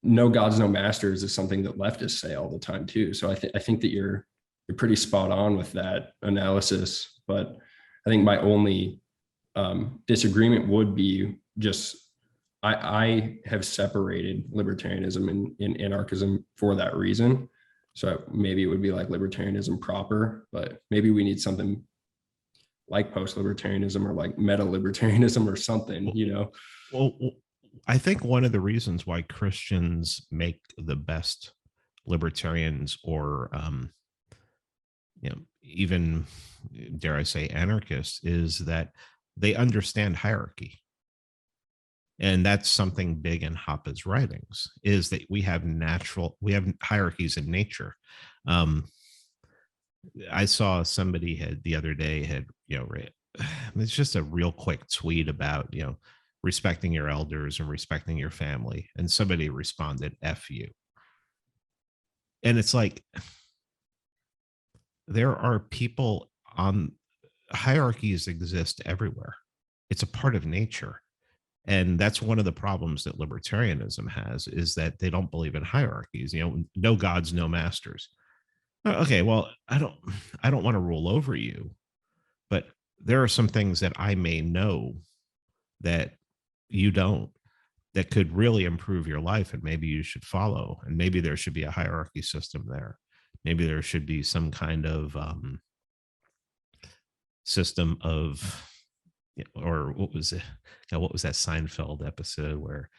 no gods, no masters is something that leftists say all the time too. So I think that you're pretty spot on with that analysis. But I think my only disagreement would be just, I have separated libertarianism and anarchism for that reason. So maybe it would be like libertarianism proper, but maybe we need something like post-libertarianism or like meta-libertarianism or something, Well, I think one of the reasons why Christians make the best libertarians, or even, dare I say, anarchists, is that they understand hierarchy. And that's something big in Hoppe's writings, is that we have hierarchies in nature. I saw somebody the other day it's just a real quick tweet about, respecting your elders and respecting your family. And somebody responded, "F you." And it's like, there are people hierarchies exist everywhere. It's a part of nature. And that's one of the problems that libertarianism has, is that they don't believe in hierarchies, no gods, no masters. Okay, well, I don't want to rule over you, but there are some things that I may know that you don't, that could really improve your life, and maybe you should follow. And maybe there should be a hierarchy system there. Maybe there should be some kind of system of, or what was it? What was that Seinfeld episode where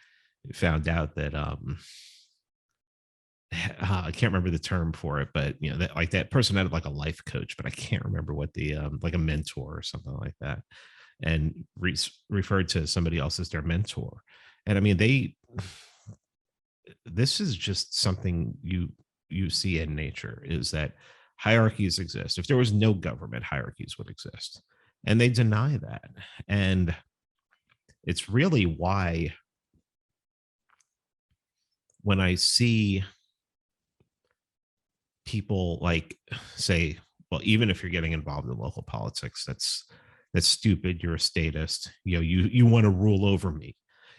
it found out that I can't remember the term for it, but that person had like a life coach, but I can't remember what the like a mentor or something like that, and referred to somebody else as their mentor. And I mean, this is just something you see in nature, is that hierarchies exist. If there was no government, hierarchies would exist, and they deny that. And it's really why when I see people like say, well, even if you're getting involved in local politics, that's stupid. You're a statist. You want to rule over me.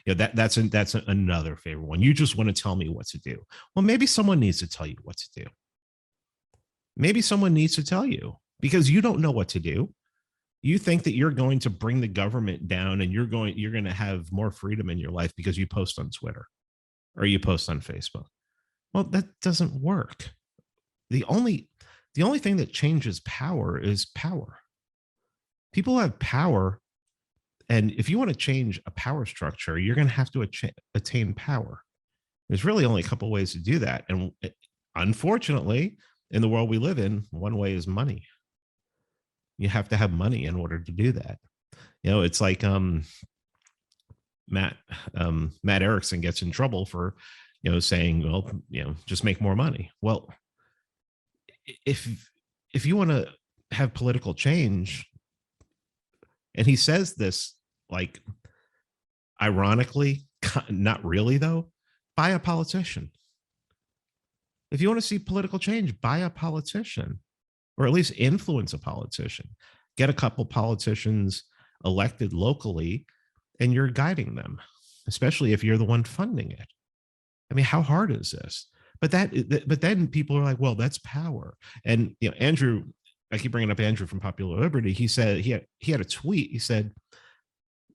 That's another favorite one. You just want to tell me what to do. Well, maybe someone needs to tell you what to do. Maybe someone needs to tell you, because you don't know what to do. You think that you're going to bring the government down and you're going to have more freedom in your life because you post on Twitter or you post on Facebook. Well, that doesn't work. The only thing that changes power is power. People have power, and if you want to change a power structure, you're going to have to attain power. There's really only a couple ways to do that, and unfortunately, in the world we live in, one way is money. You have to have money in order to do that. It's like Matt Erickson gets in trouble for saying, well, just make more money. Well, if you want to have political change, and he says this like ironically, not really though, buy a politician. If you want to see political change, buy a politician, or at least influence a politician. Get a couple politicians elected locally, and you're guiding them, especially if you're the one funding it. I mean, how hard is this? But then people are like, well, that's power. And Andrew, I keep bringing up Andrew from Popular Liberty. He said he had a tweet. He said,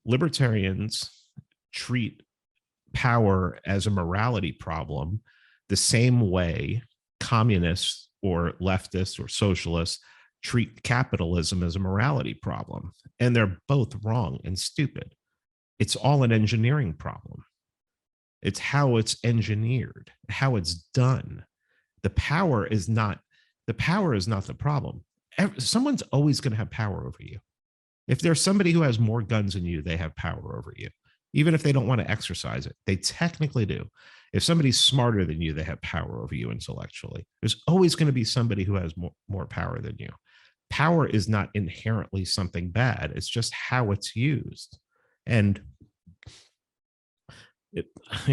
libertarians treat power as a morality problem the same way communists or leftists or socialists treat capitalism as a morality problem. And they're both wrong and stupid. It's all an engineering problem. It's how it's engineered, how it's done. The power is not the problem. Someone's always going to have power over you. If there's somebody who has more guns than you, they have power over you. Even if they don't want to exercise it, they technically do. If somebody's smarter than you, they have power over you intellectually. There's always going to be somebody who has more power than you. Power is not inherently something bad. It's just how it's used. And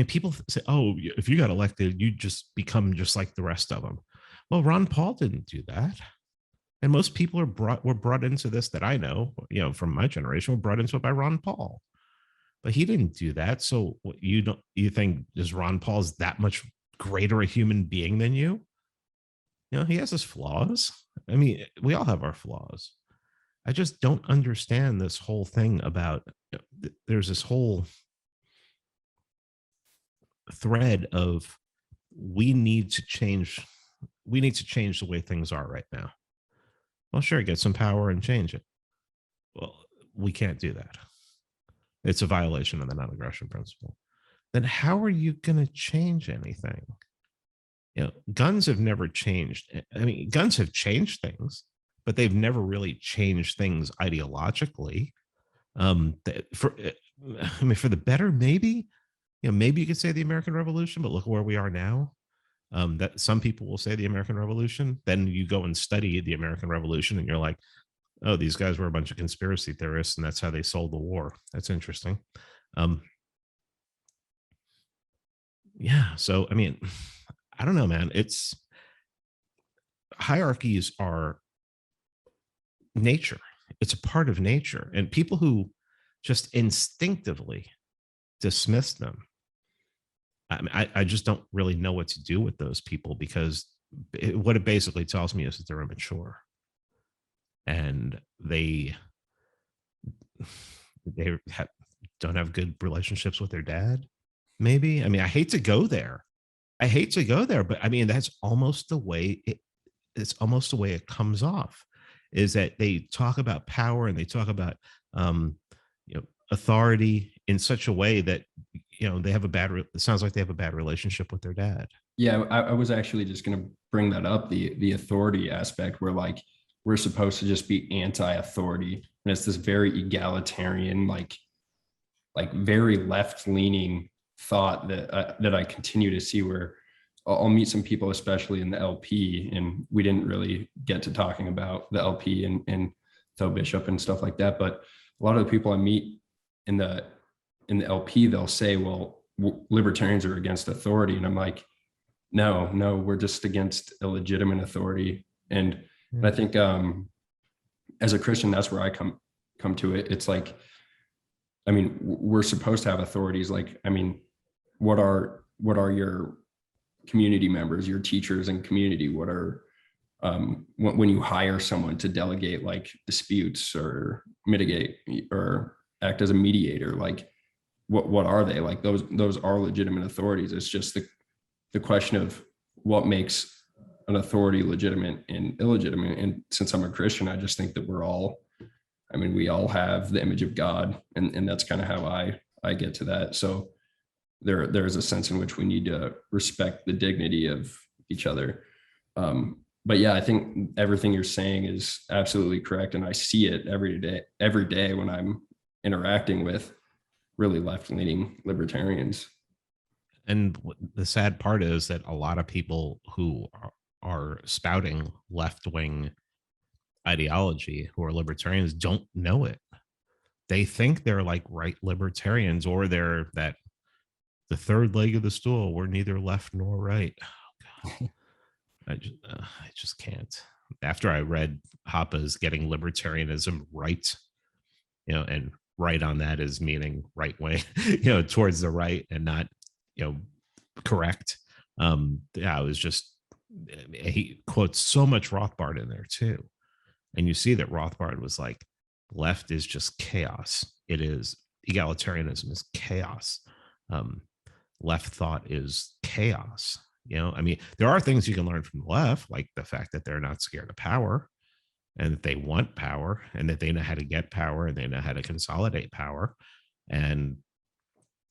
people say, oh, if you got elected, you just become just like the rest of them. Well, Ron Paul didn't do that. And most people were brought into this that I know, from my generation, were brought into it by Ron Paul. But he didn't do that. So you think is Ron Paul's that much greater a human being than you? He has his flaws. I mean, we all have our flaws. I just don't understand this whole thing about there's this whole thread of we need to change the way things are right now. Well, sure, get some power and change it. Well, we can't do that. It's a violation of the non-aggression principle. Then how are you going to change anything? Guns have never changed. I mean, guns have changed things, but they've never really changed things ideologically. For the better, maybe. Maybe you could say the American Revolution, but look where we are now. That some people will say the American Revolution. Then you go and study the American Revolution, and you're like, oh, these guys were a bunch of conspiracy theorists, and that's how they sold the war. That's interesting. Yeah. So, I mean, I don't know, man. Hierarchies are nature. It's a part of nature. And people who just instinctively dismiss them, I just don't really know what to do with those people, because what it basically tells me is that they're immature. And they don't have good relationships with their dad, maybe. I mean, I hate to go there, but I mean, that's almost the way it's almost the way it comes off, is that they talk about power and they talk about authority in such a way that they have it sounds like they have a bad relationship with their dad. Yeah, I was actually just going to bring that up, the authority aspect, where like we're supposed to just be anti-authority, and it's this very egalitarian, like very left-leaning thought that I continue to see, where I'll meet some people, especially in the LP, and we didn't really get to talking about the LP and Theo Bishop and stuff like that. But a lot of the people I meet in the LP, they'll say, well, libertarians are against authority. And I'm like, no, we're just against illegitimate authority. And I think as a Christian, that's where I come to it. It's like, I mean, we're supposed to have authorities. Like, I mean, what are your community members, your teachers and community? What are when you hire someone to delegate like disputes or mitigate or act as a mediator, like what are they? Like those are legitimate authorities. It's just the question of what makes an authority legitimate and illegitimate. And since I'm a Christian, I just think that we all have the image of God, and that's kind of how I get to that. So there's a sense in which we need to respect the dignity of each other. But yeah, I think everything you're saying is absolutely correct. And I see it every day when I'm interacting with really left-leaning libertarians. And the sad part is that a lot of people who are spouting left-wing ideology, who are libertarians, don't know it. They think they're like right libertarians, or they're that the third leg of the stool. We're neither left nor right. Oh, God. I just can't. After I read Hoppe's Getting Libertarianism Right, and right on that is meaning right way, towards the right and not, correct. I was just, he quotes so much Rothbard in there too. And you see that Rothbard was like, left is just chaos. It is, egalitarianism is chaos. Left thought is chaos. I mean, there are things you can learn from the left, like the fact that they're not scared of power, and that they want power, and that they know how to get power, and they know how to consolidate power. And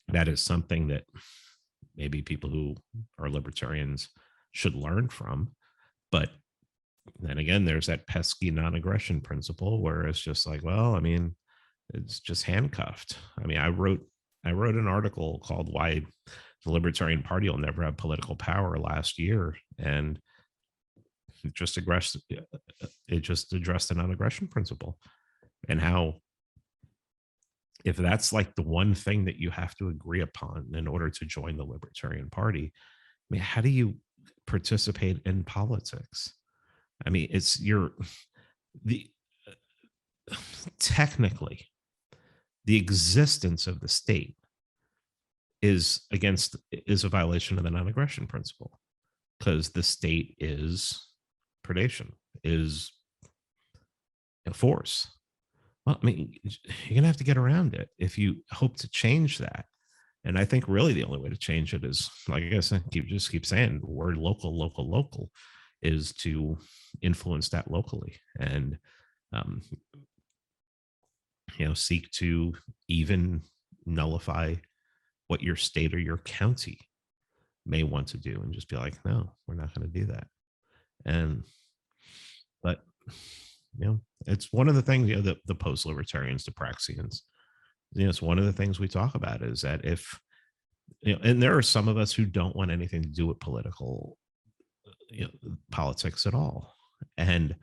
that is something that maybe people who are libertarians should learn from. But then again, there's that pesky non-aggression principle, where it's just like, well, I mean, it's just handcuffed. I mean, I wrote an article called Why the Libertarian Party Will Never Have Political Power last year, and it just addressed the non-aggression principle, and how, if that's like the one thing that you have to agree upon in order to join the Libertarian Party, I mean, how do you participate in politics? I mean, technically, the existence of the state is a violation of the non-aggression principle, because the state is predation, is force. Well, I mean, you're gonna have to get around it if you hope to change that. And I think really the only way to change it is, like I guess I keep saying the word local, is to influence that locally, and seek to even nullify what your state or your county may want to do, and just be like, no, we're not going to do that. But it's one of the things, the post-libertarians, the Praxians, it's one of the things we talk about, is that if, and there are some of us who don't want anything to do with politics at all. And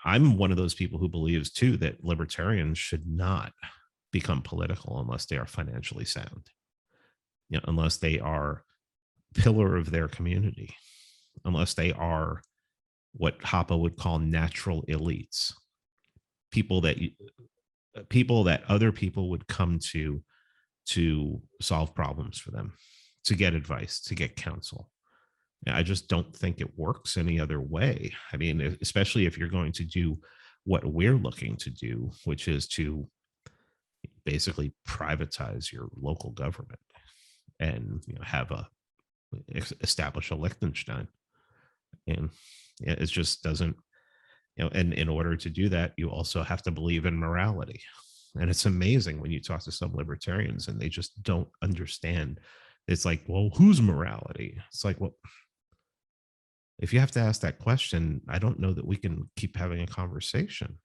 I'm one of those people who believes too that libertarians should not become political unless they are financially sound, unless they are pillar of their community, unless they are what Hoppe would call natural elites, people that other people would come to solve problems for them, to get advice, to get counsel. I just don't think it works any other way. I mean, especially if you're going to do what we're looking to do, which is to basically privatize your local government and establish a Liechtenstein. And it just doesn't, and in order to do that, you also have to believe in morality. And it's amazing when you talk to some libertarians and they just don't understand. It's like, well, whose morality? It's like, well, if you have to ask that question, I don't know that we can keep having a conversation.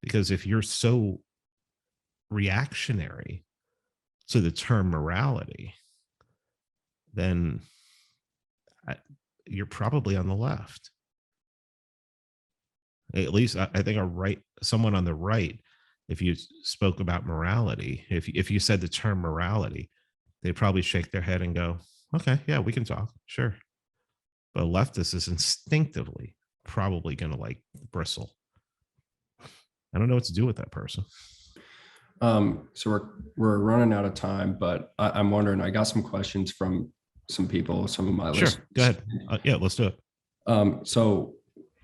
Because if you're so reactionary to the term morality, then you're probably on the left. At least I think someone on the right, if you spoke about morality, if you said the term morality, they'd probably shake their head and go, okay, yeah, we can talk, sure. But a leftist is instinctively probably going to like bristle. I don't know what to do with that person. So we're running out of time, but I'm wondering, I got some questions from some people, some of my listeners. Go ahead. Yeah, let's do it. So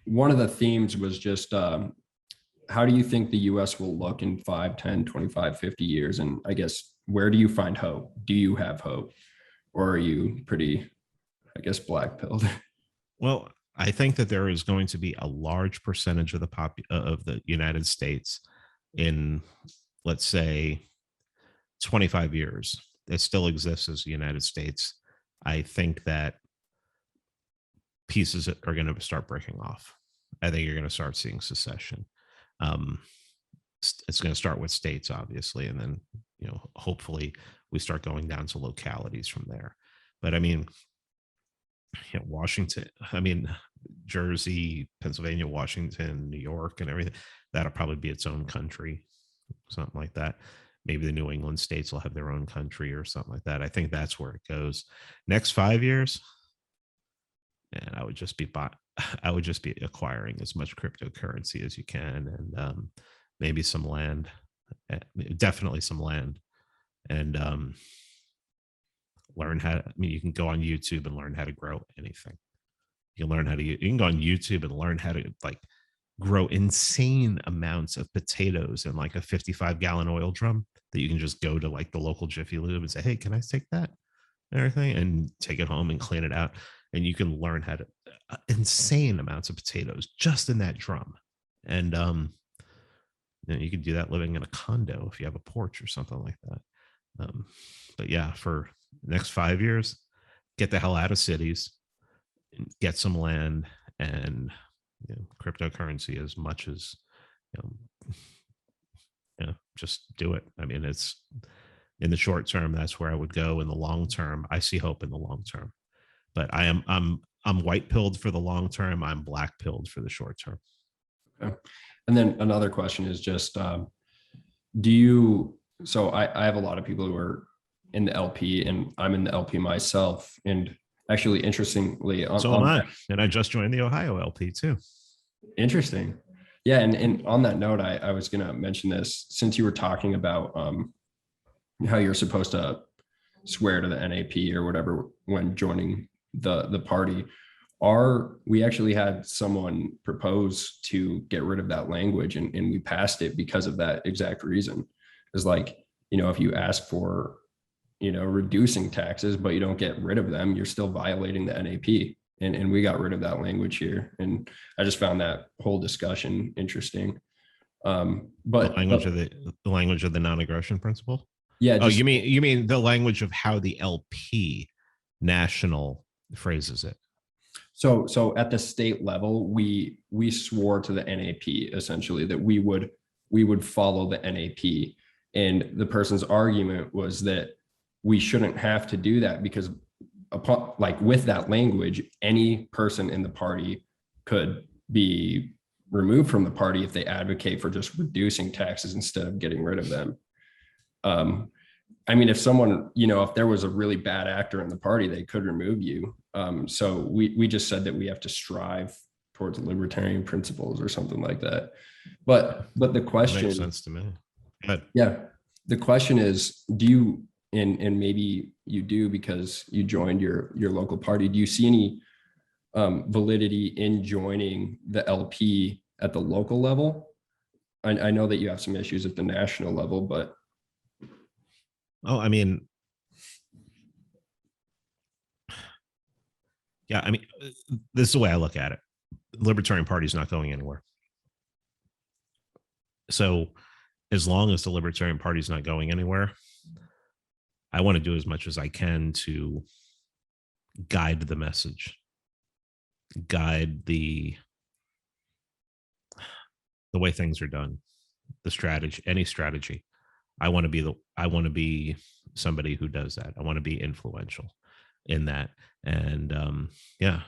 one of the themes was just, how do you think the US will look in 5, 10, 25, 50 years? And I guess, where do you find hope? Do you have hope? Or are you pretty, I guess, black-pilled? Well, I think that there is going to be a large percentage of the United States in, let's say, 25 years that still exists as the United States. I think that pieces are going to start breaking off. I think you're going to start seeing secession. It's going to start with states, obviously, and then, hopefully we start going down to localities from there. But I mean, Washington, Jersey, Pennsylvania, Washington, New York, and everything, that'll probably be its own country, something like that. Maybe the New England states will have their own country or something like that. I think that's where it goes. Next 5 years, and I would just be acquiring as much cryptocurrency as you can, and maybe some land, definitely some land, and learn how. You can go on YouTube and learn how to grow anything. You can go on YouTube and learn how to grow insane amounts of potatoes in like a 55-gallon oil drum that you can just go to like the local Jiffy Lube and say, hey, can I take that and everything, and take it home and clean it out. And you can learn how to insane amounts of potatoes just in that drum. And you can do that living in a condo if you have a porch or something like that. But yeah, for the next 5 years, get the hell out of cities, get some land, and cryptocurrency as much as just do it. I mean, it's in the short term, that's where I would go. In the long term, I see hope in the long term. But I'm white pilled for the long term. I'm black pilled for the short term. Okay. And then another question is just, so I have a lot of people who are in the LP, and I'm in the LP myself. And actually, interestingly, so am I. And I just joined the Ohio LP too. Interesting. Yeah. And on that note, I was going to mention this, since you were talking about how you're supposed to swear to the NAP or whatever when joining the party. We actually had someone propose to get rid of that language, and we passed it because of that exact reason. It's like, if you ask for, reducing taxes, but you don't get rid of them, you're still violating the NAP. And we got rid of that language here. And I just found that whole discussion interesting. But the language of the non-aggression principle. Yeah. You mean the language of how the LP national phrases it? So at the state level, we swore to the NAP essentially that we would follow the NAP. And the person's argument was that we shouldn't have to do that because with that language, any person in the party could be removed from the party if they advocate for just reducing taxes instead of getting rid of them. If someone, if there was a really bad actor in the party, they could remove you. So we just said that we have to strive towards libertarian principles or something like that. But the question makes sense to me. Yeah. The question is, do you, and maybe you do because you joined your local party, do you see any validity in joining the LP at the local level? I know that you have some issues at the national level, but. This is the way I look at it. The Libertarian Party is not going anywhere. So as long as the Libertarian Party is not going anywhere, I want to do as much as I can to guide the message, guide the way things are done, the strategy, any strategy. I want to be somebody who does that. I want to be influential in that. And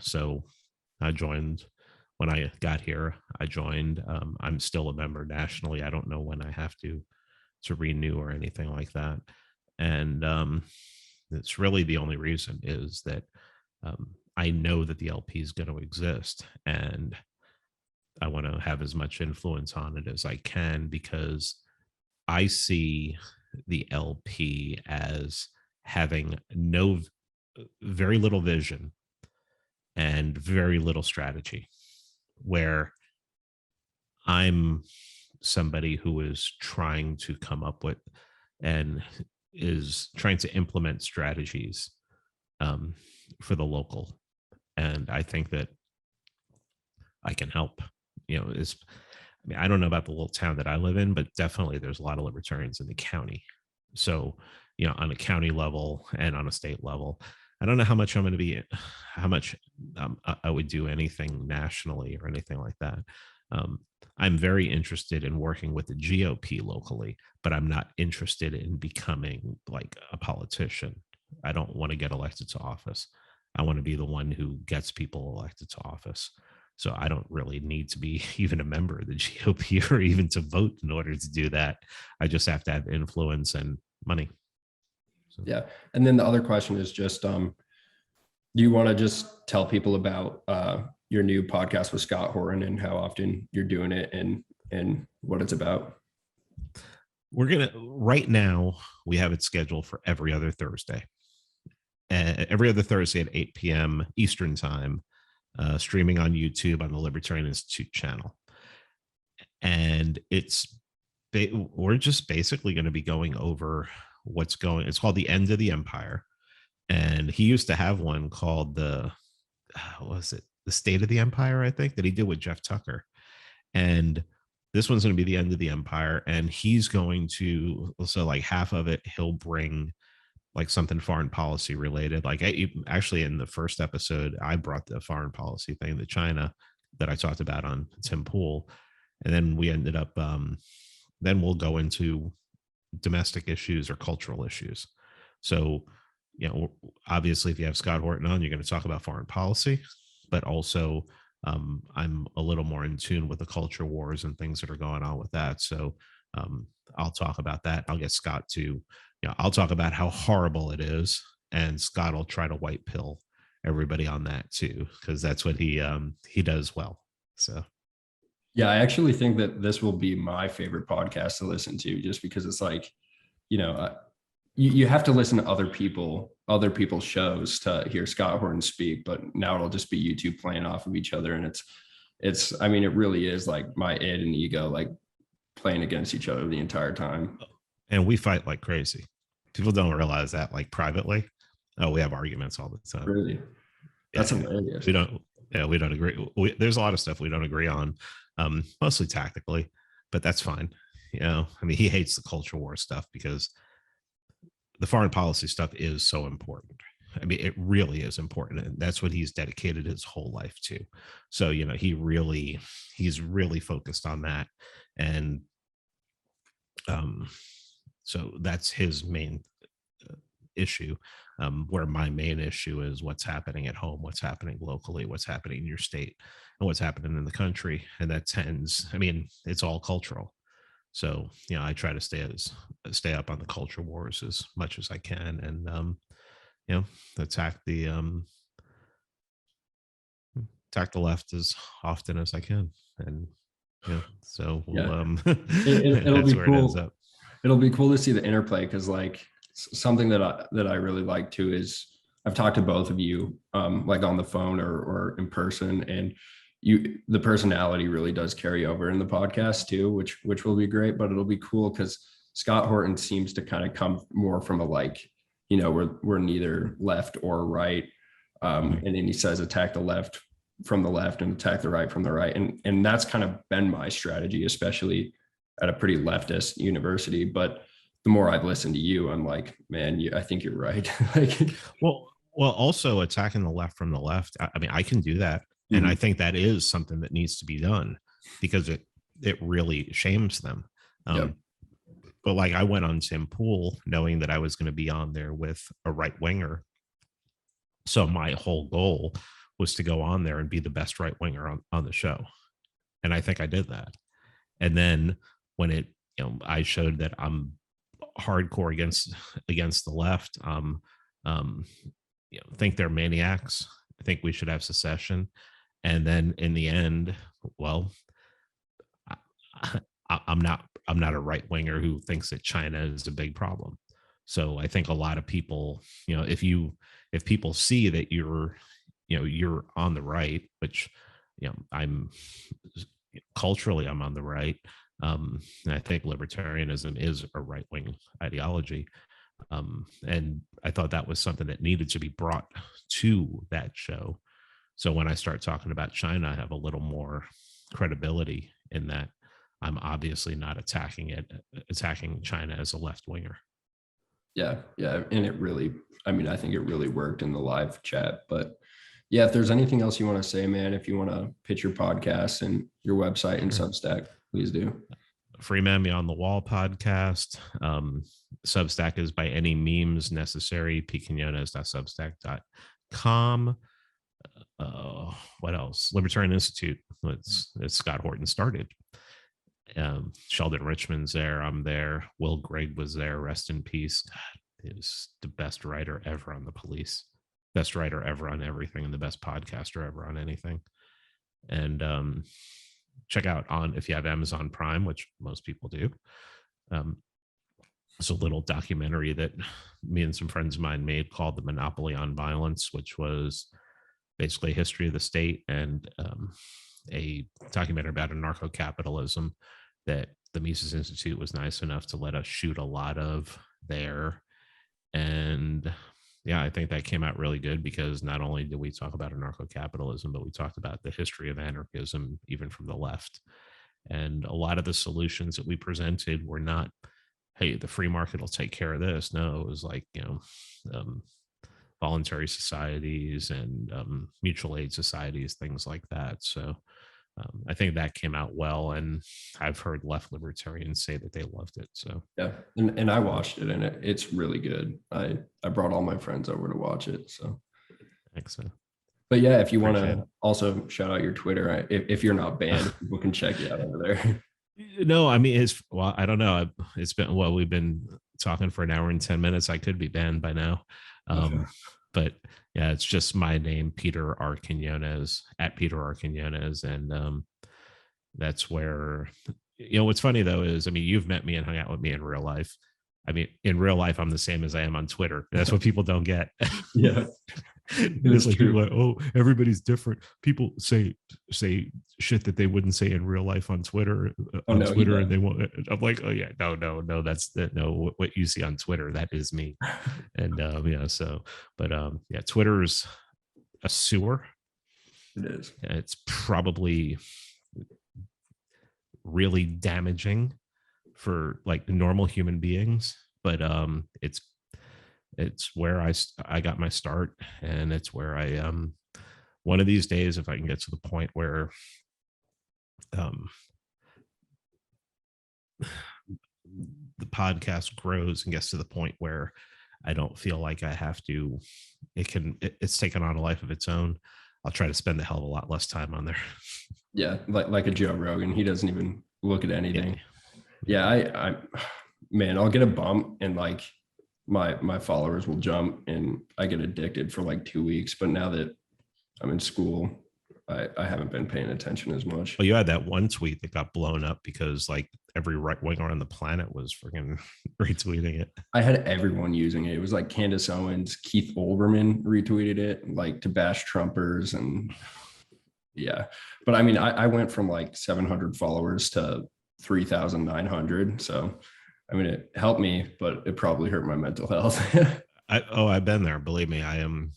so I joined when I got here. I joined. I'm still a member nationally. I don't know when I have to renew or anything like that. And it's really the only reason is that I know that the LP is going to exist, and I want to have as much influence on it as I can, because I see the LP as having very little vision and very little strategy, where I'm somebody who is trying to come up with and is trying to implement strategies for the local. And I think that I can help. I don't know about the little town that I live in, but definitely there's a lot of libertarians in the county. So, on a county level and on a state level, I don't know how much I would do anything nationally or anything like that. I'm very interested in working with the GOP locally, but I'm not interested in becoming like a politician. I don't want to get elected to office. I want to be the one who gets people elected to office. So I don't really need to be even a member of the GOP or even to vote in order to do that. I just have to have influence and money. So. Yeah. And then the other question is just, do you want to just tell people about your new podcast with Scott Horton and how often you're doing it and what it's about? Right now, we have it scheduled for every other Thursday. Every other Thursday at 8 p.m. Eastern time. Streaming on YouTube on the Libertarian Institute channel. And we're just basically going to be going over it's called The End of the Empire. And he used to have one called The State of the Empire, I think, that he did with Jeff Tucker. And this one's going to be The End of the Empire. And he's going to, so like half of it, he'll bring like something foreign policy related. Like actually in the first episode, I brought the foreign policy thing to China that I talked about on Tim Pool. And then we ended up, then we'll go into domestic issues or cultural issues. So, obviously if you have Scott Horton on, you're going to talk about foreign policy, but also I'm a little more in tune with the culture wars and things that are going on with that. So I'll talk about that. I'll get Scott to, I'll talk about how horrible it is, and Scott will try to white pill everybody on that too, because that's what he does well. So, yeah, I actually think that this will be my favorite podcast to listen to, just because it's like, you have to listen to other people's shows to hear Scott Horton speak, but now it'll just be YouTube playing off of each other, and it's I mean, it really is like my id and ego like playing against each other the entire time. And we fight like crazy. People don't realize that, like privately. Oh, we have arguments all the time. Really? That's hilarious. We don't agree. There's a lot of stuff we don't agree on, mostly tactically, but that's fine. I mean, he hates the culture war stuff because the foreign policy stuff is so important. I mean, it really is important. And that's what he's dedicated his whole life to. So, he's really focused on that. And so that's his main issue, where my main issue is what's happening at home, what's happening locally, what's happening in your state, and what's happening in the country. And that it's all cultural. So, I try to stay up on the culture wars as much as I can, and attack the left as often as I can. And so it'll that's be where cool. It ends up. It'll be cool to see the interplay, because like something that I really like too is I've talked to both of you like on the phone or in person, and the personality really does carry over in the podcast too, which will be great. But it'll be cool because Scott Horton seems to kind of come more from a like, we're neither left or right, and then he says attack the left from the left and attack the right from the right, and that's kind of been my strategy, especially at a pretty leftist university. But the more I've listened to you, I'm like, man, I think you're right. well, also attacking the left from the left. I mean, I can do that. Mm-hmm. And I think that is something that needs to be done, because it really shames them. but like I went on Tim Pool knowing that I was going to be on there with a right winger. So my whole goal was to go on there and be the best right winger on the show. And I think I did that. And then when I showed that I'm hardcore against the left, think they're maniacs. I think we should have secession. And then in the end, well, I'm not a right winger who thinks that China is a big problem. So I think a lot of people, if people see that you're on the right, which I'm culturally I'm on the right. And I think libertarianism is a right wing ideology. And I thought that was something that needed to be brought to that show. So when I start talking about China, I have a little more credibility in that I'm obviously not attacking China as a left winger. Yeah. And it really, I think it really worked in the live chat. But yeah, if there's anything else you want to say, man, if you want to pitch your podcast and your website and Substack, please do. Freeman Me on the Wall podcast. Substack is By Any Memes Necessary, Quiones.substack.com. What else? Libertarian Institute. It's Scott Horton started. Sheldon Richmond's there. I'm there. Will Gregg was there. Rest in peace. God, he was the best writer ever on the police, best writer ever on everything, and the best podcaster ever on anything. And check out if you have Amazon Prime, which most people do. It's a little documentary that me and some friends of mine made called The Monopoly on Violence, which was basically a history of the state and a documentary about anarcho-capitalism that the Mises Institute was nice enough to let us shoot a lot of there. And yeah, I think that came out really good because not only did we talk about anarcho-capitalism, but we talked about the history of anarchism, even from the left. And a lot of the solutions that we presented were not, hey, the free market will take care of this. No, it was like, voluntary societies and mutual aid societies, things like that. So I think that came out well, and I've heard left libertarians say that they loved it. So yeah, and I watched it, and it's really good. I brought all my friends over to watch it. So thanks. But yeah, if you want to also shout out your Twitter, if you're not banned, people can check you out over there. No, I don't know. It's been we've been talking for an hour and 10 minutes. I could be banned by now. But yeah, it's just my name, Peter R. Quiones, at Peter R. Quiones. And that's where, what's funny though is, you've met me and hung out with me in real life. In real life, I'm the same as I am on Twitter. That's what people don't get. Yeah. It's like people are like, oh, everybody's different. People say shit that they wouldn't say in real life on Twitter. And they won't. I'm like, oh yeah, no, that's no. What you see on Twitter, that is me. And Twitter's a sewer. It is. It's probably really damaging for like normal human beings, but it's where I got my start, and it's where I one of these days, if I can get to the point where the podcast grows and gets to the point where I don't feel like I have to, it's taken on a life of its own, I'll try to spend a hell of a lot less time on there. Yeah, like a Joe Rogan, he doesn't even look at anything. Yeah, I'll get a bump and like my followers will jump and I get addicted for like 2 weeks. But now that I'm in school, I haven't been paying attention as much. Well, you had that one tweet that got blown up because like every right winger on the planet was freaking retweeting it. I had everyone using it. It was like Candace Owens, Keith Olbermann retweeted it, like to bash Trumpers. And yeah, but I went from like 700 followers to 3,900. So it helped me, but it probably hurt my mental health. I've been there. Believe me, I am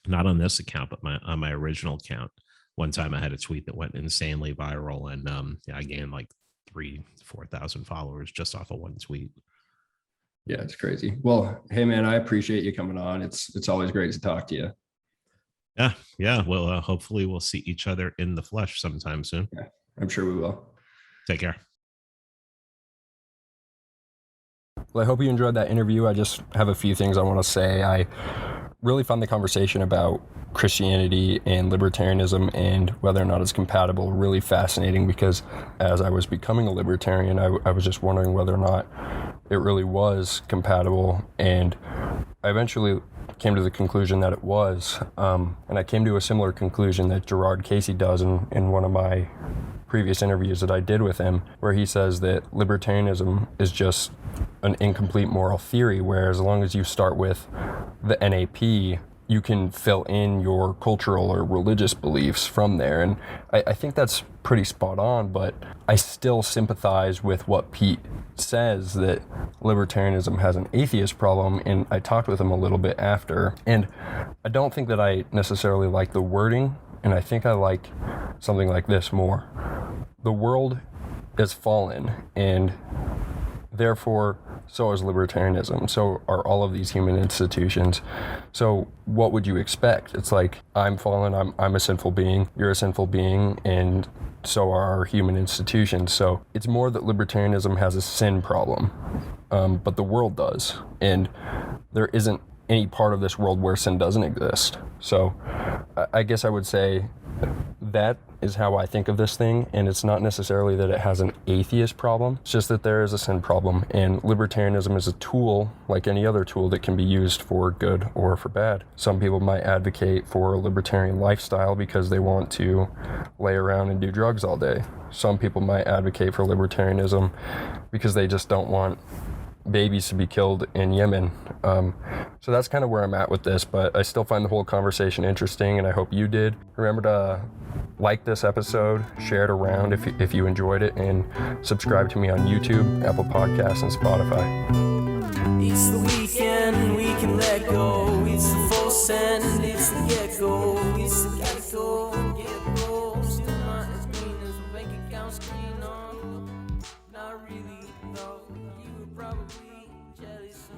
not on this account, but on my original account. One time I had a tweet that went insanely viral, and I gained like 3,000-4,000 followers just off of one tweet. Yeah, it's crazy. Well, hey man, I appreciate you coming on. It's always great to talk to you. Yeah. Well, hopefully we'll see each other in the flesh sometime soon. Yeah, I'm sure we will. Take care. Well, I hope you enjoyed that interview. I just have a few things I want to say. I really found the conversation about Christianity and libertarianism and whether or not it's compatible really fascinating, because as I was becoming a libertarian, I was just wondering whether or not it really was compatible, and I eventually came to the conclusion that it was, and I came to a similar conclusion that Gerard Casey does in one of my previous interviews that I did with him, where he says that libertarianism is just an incomplete moral theory, where as long as you start with the NAP, you can fill in your cultural or religious beliefs from there. And I think that's pretty spot on, but I still sympathize with what Pete says, that libertarianism has an atheist problem, and I talked with him a little bit after, and I don't think that I necessarily like the wording, and I think I like something like this more. The world is fallen, and therefore so is libertarianism. So are all of these human institutions. So what would you expect? It's like, I'm fallen, I'm a sinful being, you're a sinful being, and so are our human institutions. So it's more that libertarianism has a sin problem, but the world does. And there isn't any part of this world where sin doesn't exist. So I guess I would say that is how I think of this thing, and it's not necessarily that it has an atheist problem, it's just that there is a sin problem, and libertarianism is a tool like any other tool that can be used for good or for bad. Some people might advocate for a libertarian lifestyle because they want to lay around and do drugs all day. Some people might advocate for libertarianism because they just don't want babies to be killed in Yemen. So that's kind of where I'm at with this, but I still find the whole conversation interesting, and I hope you did. Remember to like this episode, share it around if you enjoyed it, and subscribe to me on YouTube, Apple Podcasts, and Spotify. It's the weekend, we can let go. It's the full send, it's the get-go. It's the get-go, get-go. Still not as green as a bank account screen on. Not really, though. You were probably jealous.